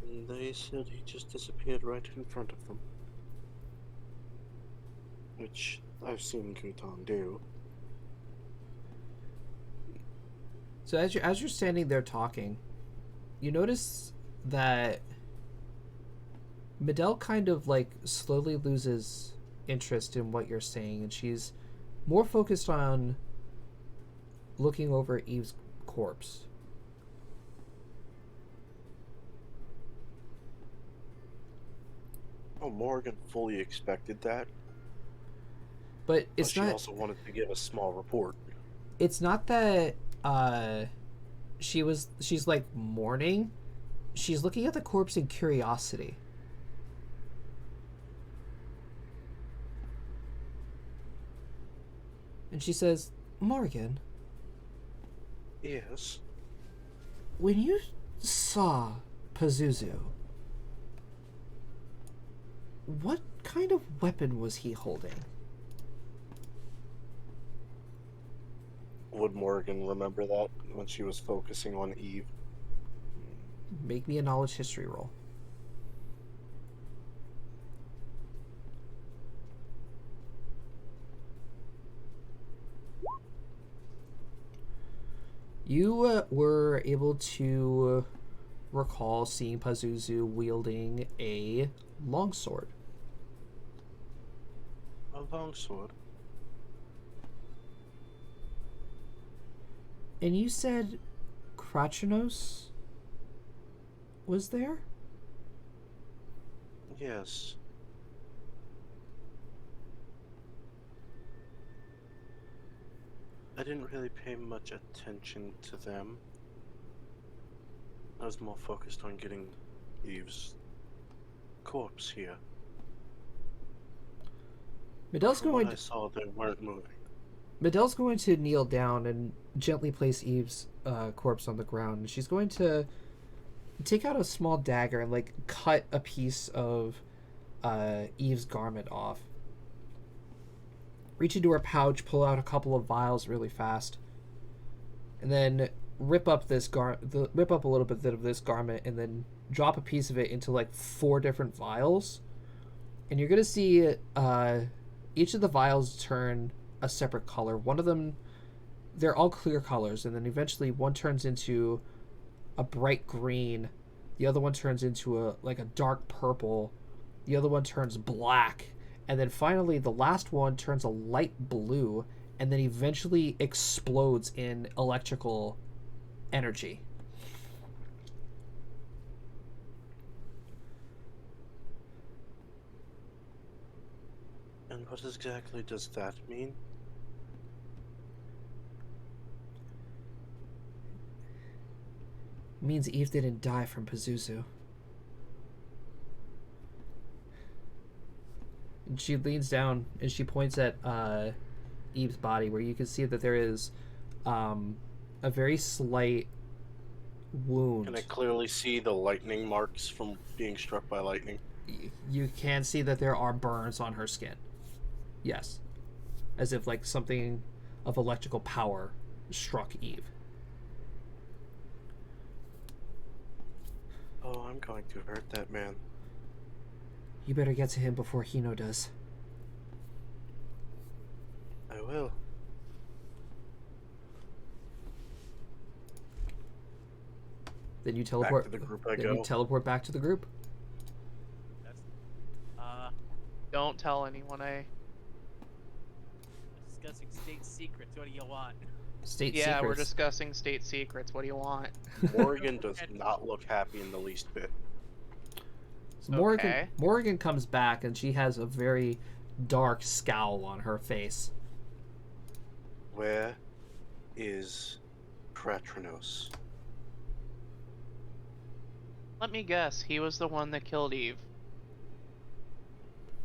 And they said he just disappeared right in front of them. Which I've seen Gutan do. So as you're standing there talking, you notice that Medell kind of slowly loses interest in what you're saying, and she's more focused on looking over Eve's corpse. Oh, Morgan fully expected that. But it's she not. also wanted to give a small report. It's not that she's mourning. She's looking at the corpse in curiosity. And she says, Morgan, Yes. when you saw Pazuzu, what kind of weapon was he holding? Would Morgan remember that when she was focusing on Eve? Make me a knowledge history roll. You were able to recall seeing Pazuzu wielding a longsword. A longsword. And you said Prachinos was there? Yes. I didn't really pay much attention to them. I was more focused on getting Eve's corpse here. Medel's From what going I saw, they weren't moving. Medel's going to kneel down and gently place Eve's corpse on the ground. And she's going to take out a small dagger and like cut a piece of Eve's garment off. Reach into her pouch, pull out a couple of vials really fast, and then rip up a little bit of this garment, and then drop a piece of it into like 4 different vials. And you're gonna see each of the vials turn a separate color. One of them, they're all clear colors, and then eventually one turns into a bright green, the other one turns into a dark purple, the other one turns black, and then finally the last one turns a light blue, and then eventually explodes in electrical energy. And what exactly does that mean? It means Eve didn't die from Pazuzu. And she leans down and she points at Eve's body, where you can see that there is a very slight wound. Can I clearly see the lightning marks from being struck by lightning? You can see that there are burns on her skin. Yes. As if like something of electrical power struck Eve. Oh, I'm going to hurt that man. You better get to him before Hino does. I will. Then you teleport Back to the group I then go. you teleport back to the group. That's Don't tell anyone, eh? discussing state secrets. What do you want? State Yeah, secrets. we're discussing state secrets. What do you want? Morgan does not look happy in the least bit. So Okay. Morgan comes back and she has a very dark scowl on her face. Where is Pratrinos? Let me guess. He was the one that killed Eve.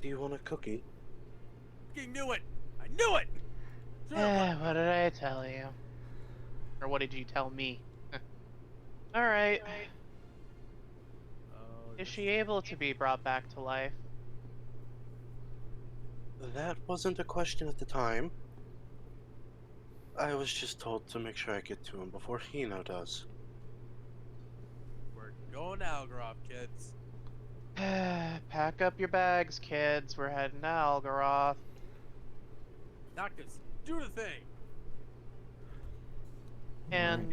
Do you want a cookie? I knew it. I knew it. Sure, What did I tell you? Or what did you tell me? Alright. Oh, Is she able to be brought back to life? That wasn't a question at the time. I was just told to make sure I get to him before Hino does. we're going to Algaroth, kids. Pack up your bags, kids. We're heading to Algaroth. Noctis, do the thing. And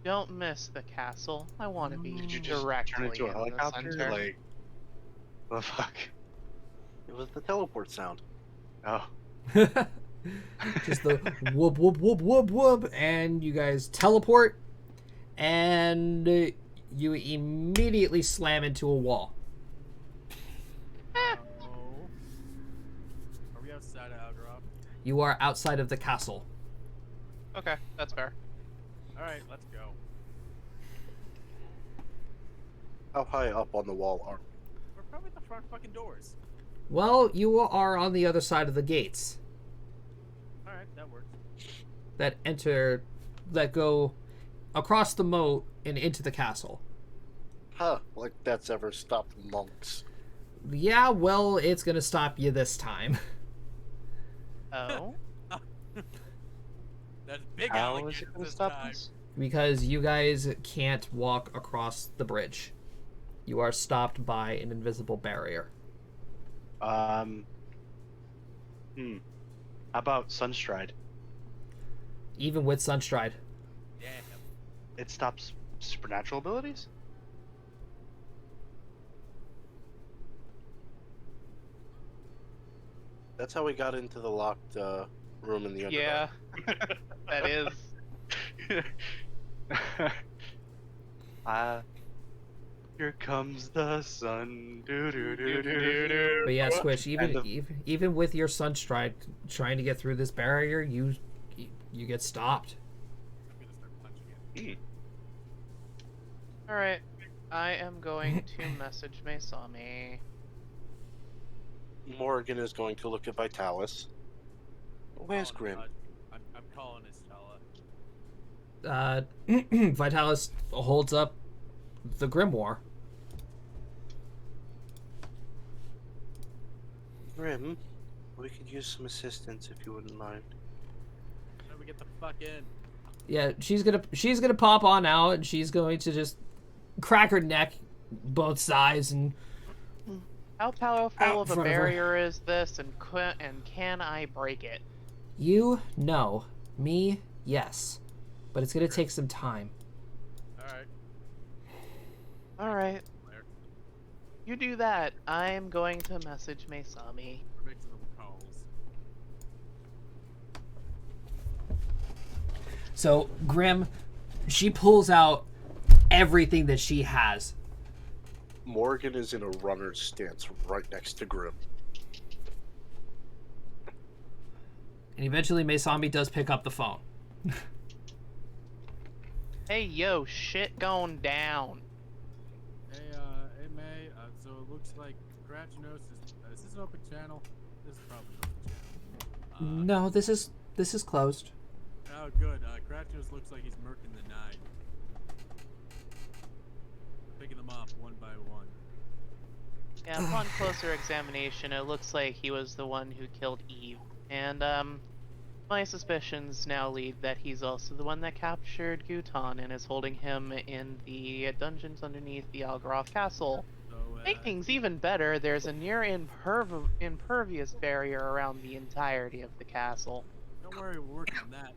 don't miss the castle. I want to be Did you just directly turn into a in the helicopter? center. Like, what the fuck? It was the teleport sound. Oh. Just the whoop whoop whoop whoop whoop, and you guys teleport, and you immediately slam into a wall. Oh. Are we outside of Algaroth? You are outside of the castle. Okay, that's fair. All right, let's go. How high up on the wall are we? We're probably at the front fucking doors. Well, you are on the other side of the gates All right, that works. that go across the moat and into the castle. Huh, like that's ever stopped monks. Yeah, well, it's gonna stop you this time. Oh? That's big How is alligators it gonna this stop time. us? Because you guys can't walk across the bridge. You are stopped by an invisible barrier. How about Sunstride? Even with Sunstride. Damn. It stops supernatural abilities? That's how we got into the locked room in the underdark. Yeah, that is. Here comes the sun. Do do do do do. But yeah, Squish, And even with your sunstride trying to get through this barrier, you get stopped. I'm gonna start punching it. All right, I am going to message Mesami. Morgan is going to look at Vitalis. Where's Grim? I'm calling his fella. Vitalis holds up the grimoire. Grim, we could use some assistance if you wouldn't mind. How do we get the fuck in? Yeah, she's gonna pop on out, and she's going to just crack her neck, both sides, and How powerful Out of a front of her. barrier is this, and can I break it? you know, me, yes, but it's gonna take some time. Alright. All right, you do that. I'm going to message Mesami. We're making little calls. So Grim, she pulls out everything that she has. Morgan is in a runner's stance right next to Grim. And eventually Mesami does pick up the phone. Hey, yo, shit going down. Hey, May, so it looks like Krachnos is this an open channel? This is probably an open channel. No, this is closed. Oh, good. Krachnos looks like he's murking the 9. Picking them off one by one. Yeah, upon closer examination, it looks like he was the one who killed Eve. And, my suspicions now lead that he's also the one that captured Guton and is holding him in the dungeons underneath the Algaroth castle. So, Make things even better, there's a near impervious barrier around the entirety of the castle. don't worry, we're working on that.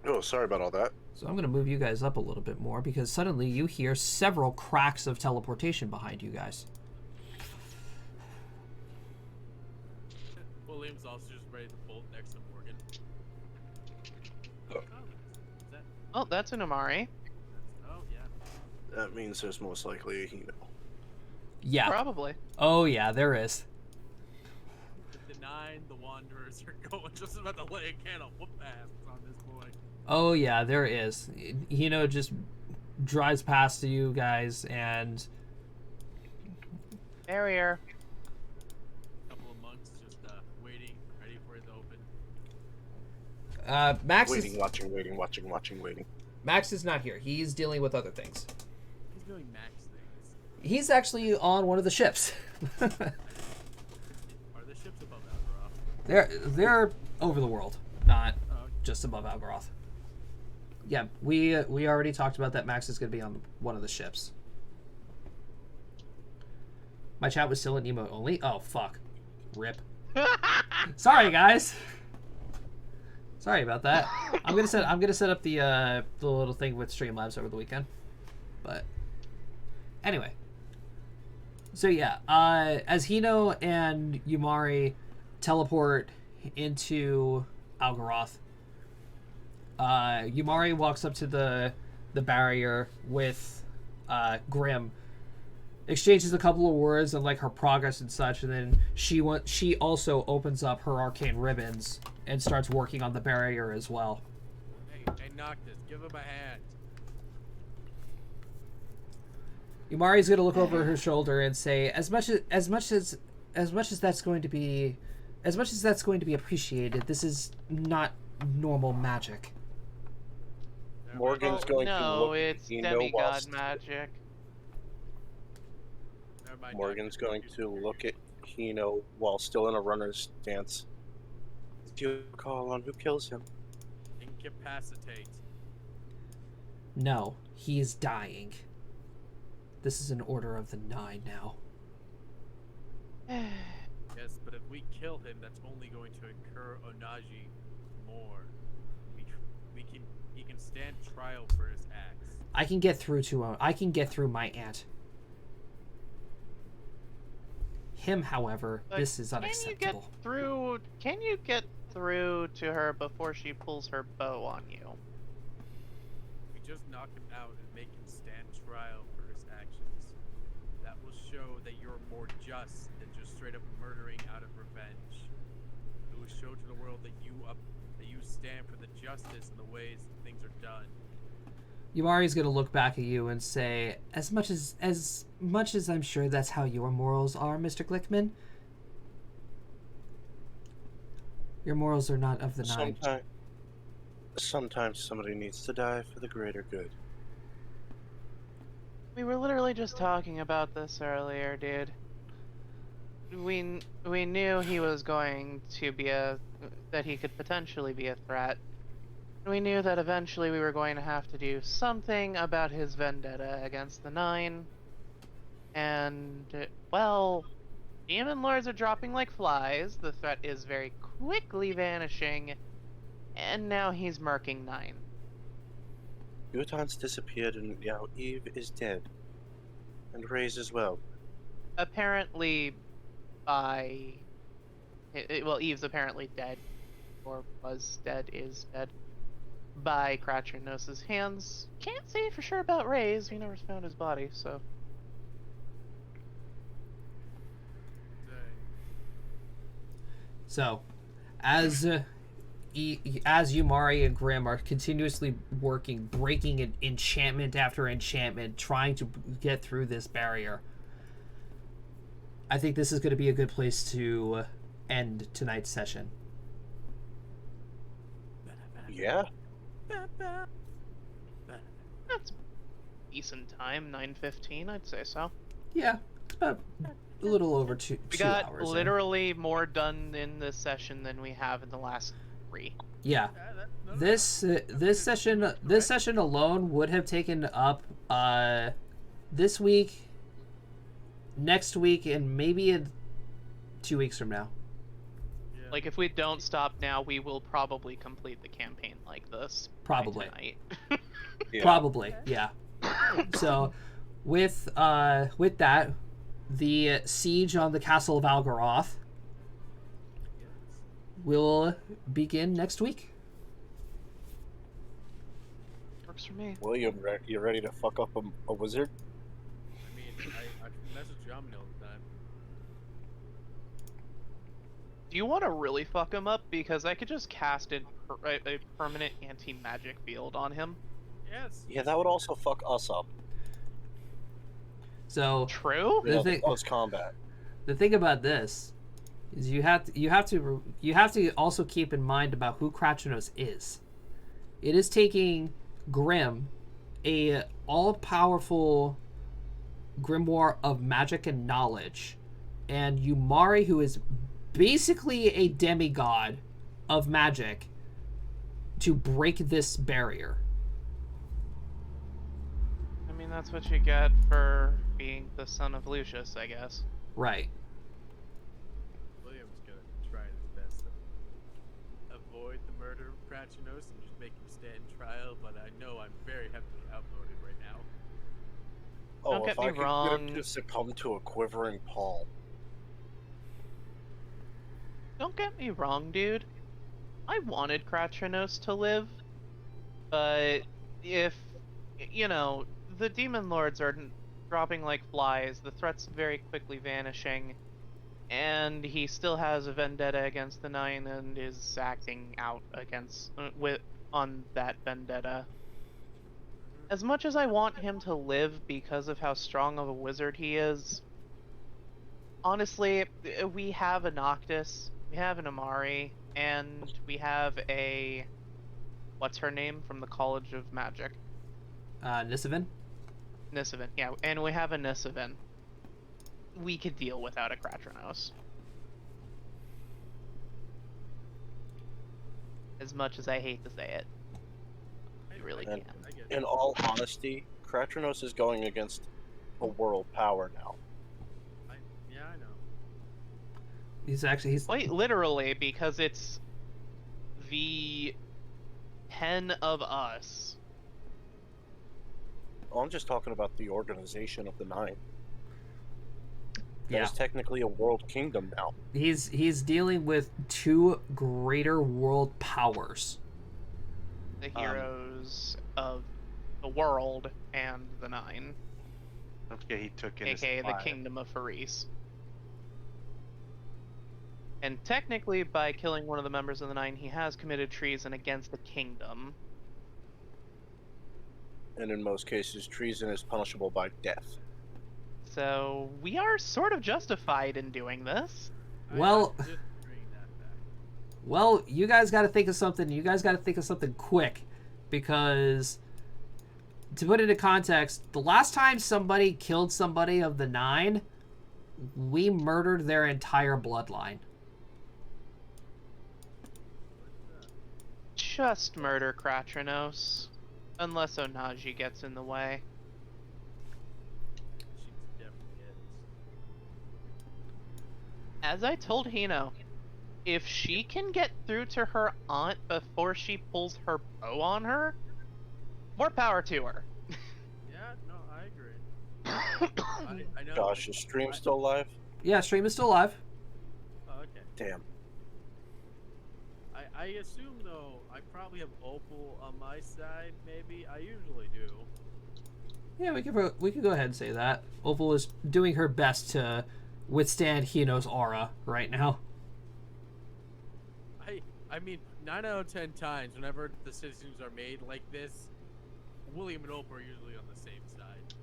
Oh, sorry about all that. So I'm going to move you guys up a little bit more because suddenly you hear several cracks of teleportation behind you guys. William's also just ready to bolt next to Morgan. Oh. Is that? Oh, that's an Amari. Oh yeah. That means there's most likely a Hino. Yeah. Probably. Oh yeah, there is. The 9, the Wanderers are going just about to lay a can of whoop ass on this boy. Oh yeah, there is. Hino just drives past you guys and Barrier. Couple of monks just waiting, ready for it to open. Max Waiting. Max is not here. He's dealing with other things. He's doing max things. He's actually on one of the ships. Are the ships above Algaroth? They're over the world, not Oh, just above Algaroth. Yeah, we already talked about that. Max is going to be on one of the ships. My chat was still in emote only. Oh fuck, rip. Sorry guys. Sorry about that. I'm gonna set up the little thing with Streamlabs over the weekend. But anyway, so yeah, as Hino and Yumari teleport into Algaroth, Yumari walks up to the barrier with Grim, exchanges a couple of words on like her progress and such, and then she also opens up her arcane ribbons and starts working on the barrier as well. hey, Noctis, give him a hand. Yumari's gonna look over her shoulder and say, as much as that's going to be appreciated, this is not normal magic. Morgan's going to no, look it's at Hino demigod whilst magic. Never mind, Morgan's Noctis, going you- to look at Hino while still in a runner's stance. Do you call on who kills him? Incapacitate. No, he is dying. This is an order of the 9 now. Yes, but if we kill him, that's only going to incur Onaji more. He can stand trial for his acts. I can get through my aunt. him, however, this is Can you unacceptable. get through? Can you get through to her before she pulls her bow on you? We just knock him out and make him stand trial for his actions. That will show that you're more just than just straight up murdering out of revenge. It will show to the world that you stand for the justice and the ways things are done. Yumari's gonna look back at you and say, as much as I'm sure that's how your morals are, Mr. Glickman, your morals are not of the nine. Sometimes somebody needs to die for the greater good. We were literally just talking about this earlier, dude. We knew he was going to be that he could potentially be a threat. We knew that eventually we were going to have to do something about his vendetta against the Nine. And, well, demon lords are dropping like flies, the threat is very quickly vanishing, and now he's murking Nine. Gutan's disappeared and now Eve is dead. And Ray's as well. Apparently, well, Eve's apparently dead, or was dead, is dead, by Kratronos' hands. Can't say for sure about Ray's, we never found his body, so... So, as Yumari and Grim are continuously working, breaking an enchantment after enchantment, trying to get through this barrier, I think this is going to be a good place to end tonight's session. Yeah? That's a decent time, 9:15, I'd say so. Yeah, it's about a little over two We 2 got hours. literally more done in this session than we have in the last 3. Yeah. This session alone would have taken up this week, next week, and maybe in 2 weeks from now. Yeah. Like, if we don't stop now, we will probably complete the campaign like this. by Probably. tonight. Yeah. Probably, yeah. So, with that, the siege on the castle of Algaroth will begin next week. Works for me. William, you ready to fuck up a wizard? I mean, I message Yamini all the time. Do you want to really fuck him up? Because I could just cast a permanent anti-magic field on him. Yes. Yeah, that would also fuck us up. So True? The Yeah, thing- close combat. the thing about this is you have to also keep in mind about who Kratronos is. It is taking Grim, a all-powerful grimoire of magic and knowledge, and Yumari, who is basically a demigod of magic, to break this barrier. I mean, that's what you get for being the son of Lucius, I guess. Right. William's gonna try his best to avoid the murder of Krachinos and just make him stand trial, but I know I'm very heavily outvoted right now. Oh, Don't if get me I could wrong. get him to succumb to a quivering palm. Don't get me wrong, dude. I wanted Kratronos to live, but if, you know, the demon lords are dropping like flies, the threat's very quickly vanishing, and he still has a vendetta against the Nine and is acting out against on that vendetta. As much as I want him to live because of how strong of a wizard he is, honestly, we have a Noctis, we have an Amari, and we have a... what's her name from the College of Magic? Nisavin? Nisavin, yeah, and we have a Nisavin. We could deal without a Kratronos. As much as I hate to say it. You really And- can. I get In all honesty, Kratronos is going against a world power now. Yeah, I know. He's Quite literally, because it's the 10 of us. Oh, I'm just talking about the organization of the Nine. Yeah. There's technically a world kingdom now. He's dealing with two greater world powers. The heroes of the world and the Nine, Okay, he took it. aka the Kingdom of Faris. And technically, by killing one of the members of the Nine, he has committed treason against the kingdom. And in most cases, treason is punishable by death. So we are sort of justified in doing this. Well- I'm just bringing that back. Well, you guys got to think of something. You guys got to think of something quick, because to put it into context, the last time somebody killed somebody of the Nine, we murdered their entire bloodline. Just murder Kratranos. Unless Onaji gets in the way. She definitely is. As I told Hino, if she can get through to her aunt before she pulls her bow on her, more power to her. Yeah, no, I agree. I know. Josh, is stream still live? Yeah, stream is still live. Oh, okay. Damn. I assume though I probably have Opal on my side. Maybe I usually do. Yeah, we can go ahead and say that. Opal is doing her best to withstand Hino's aura right now. I mean, 9 out of 10 times, whenever the decisions are made like this, William and Opal are usually on the same side.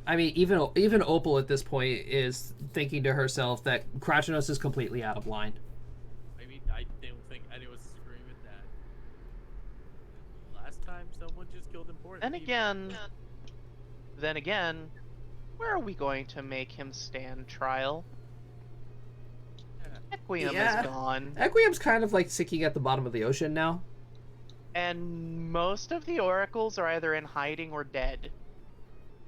I mean, even Opal at this point is thinking to herself that Kratos is completely out of line. I mean, I don't think anyone's disagreeing with that. Last time, someone just killed important Then people. again, where are we going to make him stand trial? Equium Yeah. is gone, Equium's kind of like sinking at the bottom of the ocean now. and most of the oracles are either in hiding or dead.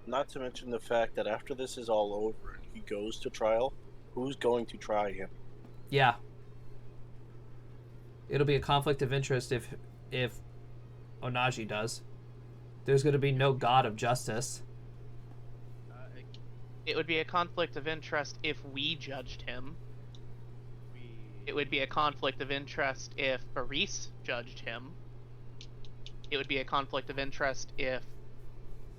Not to mention the fact that after this is all over and he goes to trial, who's going to try him? Yeah. It'll be a conflict of interest if Onaji does. There's going to be no god of justice. It would be a conflict of interest if we judged him. It would be a conflict of interest if Faris judged him. It would be a conflict of interest if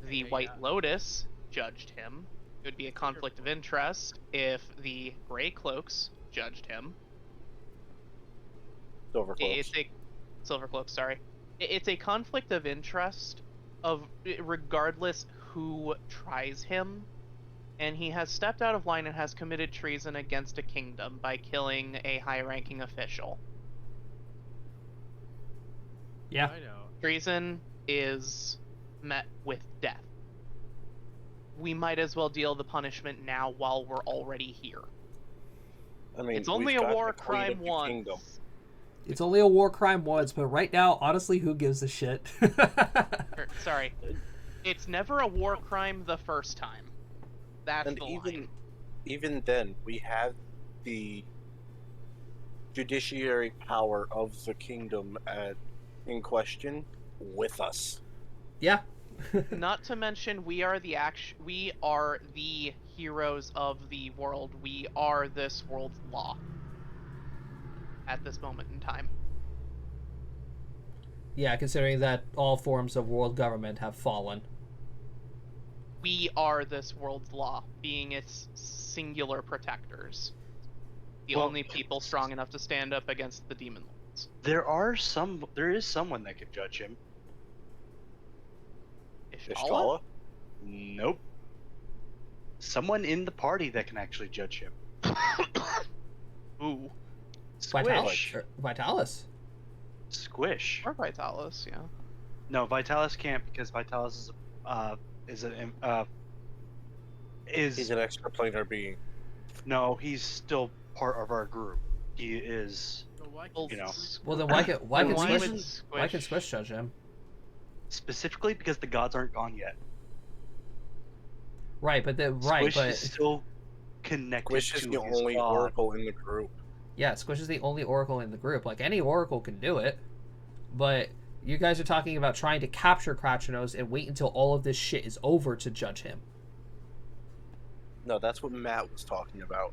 the White Lotus judged him. It would be a conflict of interest if the Grey Cloaks judged him. Silvercloaks. It's a Silver Cloaks, sorry. It's a conflict of interest of regardless who tries him. And he has stepped out of line and has committed treason against a kingdom by killing a high-ranking official. Yeah. I know. Treason is met with death. We might as well deal the punishment now while we're already here. I mean, It's only we've a got war the Queen crime of the Kingdom. once. It's only a war crime once, but right now, honestly, who gives a shit? Sorry. It's never a war crime the first time. That's And the line. even then, we have the judiciary power of the kingdom in question with us. Yeah. Not to mention, we are the heroes of the world. We are this world's law at this moment in time. Yeah, considering that all forms of world government have fallen. We are this world's law, being its singular protectors. The Well, only people strong enough to stand up against the demon lords. There is someone that could judge him. Ishkala? Nope. Someone in the party that can actually judge him. Ooh. Squish. Vitalis. Squish. Or Vitalis, yeah. No, Vitalis can't because Vitalis is He's an extraplanar being. no, he's still part of our group. He is So why Well, You know. Well, then why can Why Squish judge him? specifically because the gods aren't gone yet. Right, but Squish is still connected Squish is to the his only god. oracle in the group. yeah, Squish is the only oracle in the group. Like any oracle can do it, but you guys are talking about trying to capture Kratos and wait until all of this shit is over to judge him. No, that's what Matt was talking about.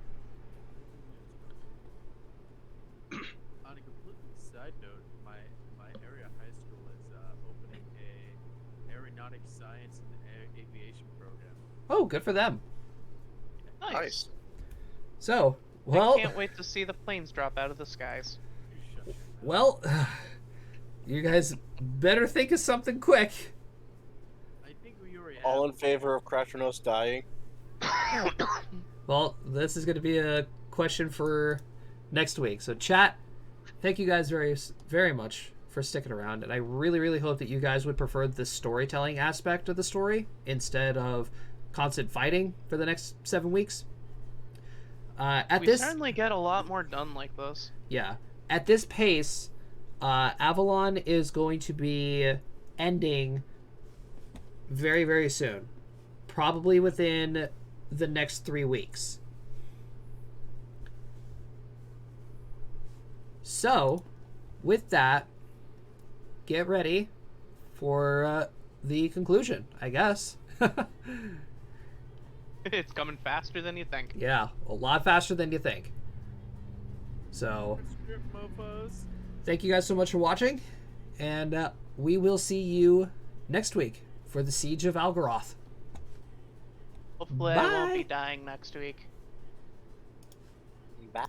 On a completely side note, my area high school is opening a aeronautics science and aviation program. Oh, good for them. Nice. So, well, I can't wait to see the planes drop out of the skies. You shut your mouth. well, you guys better think of something quick. I think we already have. All in favor of Kratronos dying? Well, this is going to be a question for next week. So, chat, thank you guys very, very much for sticking around. And I really, really hope that you guys would prefer the storytelling aspect of the story instead of constant fighting for the next 7 weeks. We certainly get a lot more done like this. Yeah. At this pace, Avalon is going to be ending very, very soon. Probably within the next 3 weeks. So, with that, get ready for the conclusion, I guess. It's coming faster than you think. Yeah, a lot faster than you think. So, Script mofos. thank you guys so much for watching, and we will see you next week for the Siege of Algaroth. Hopefully I won't Bye. be dying next week. Bye.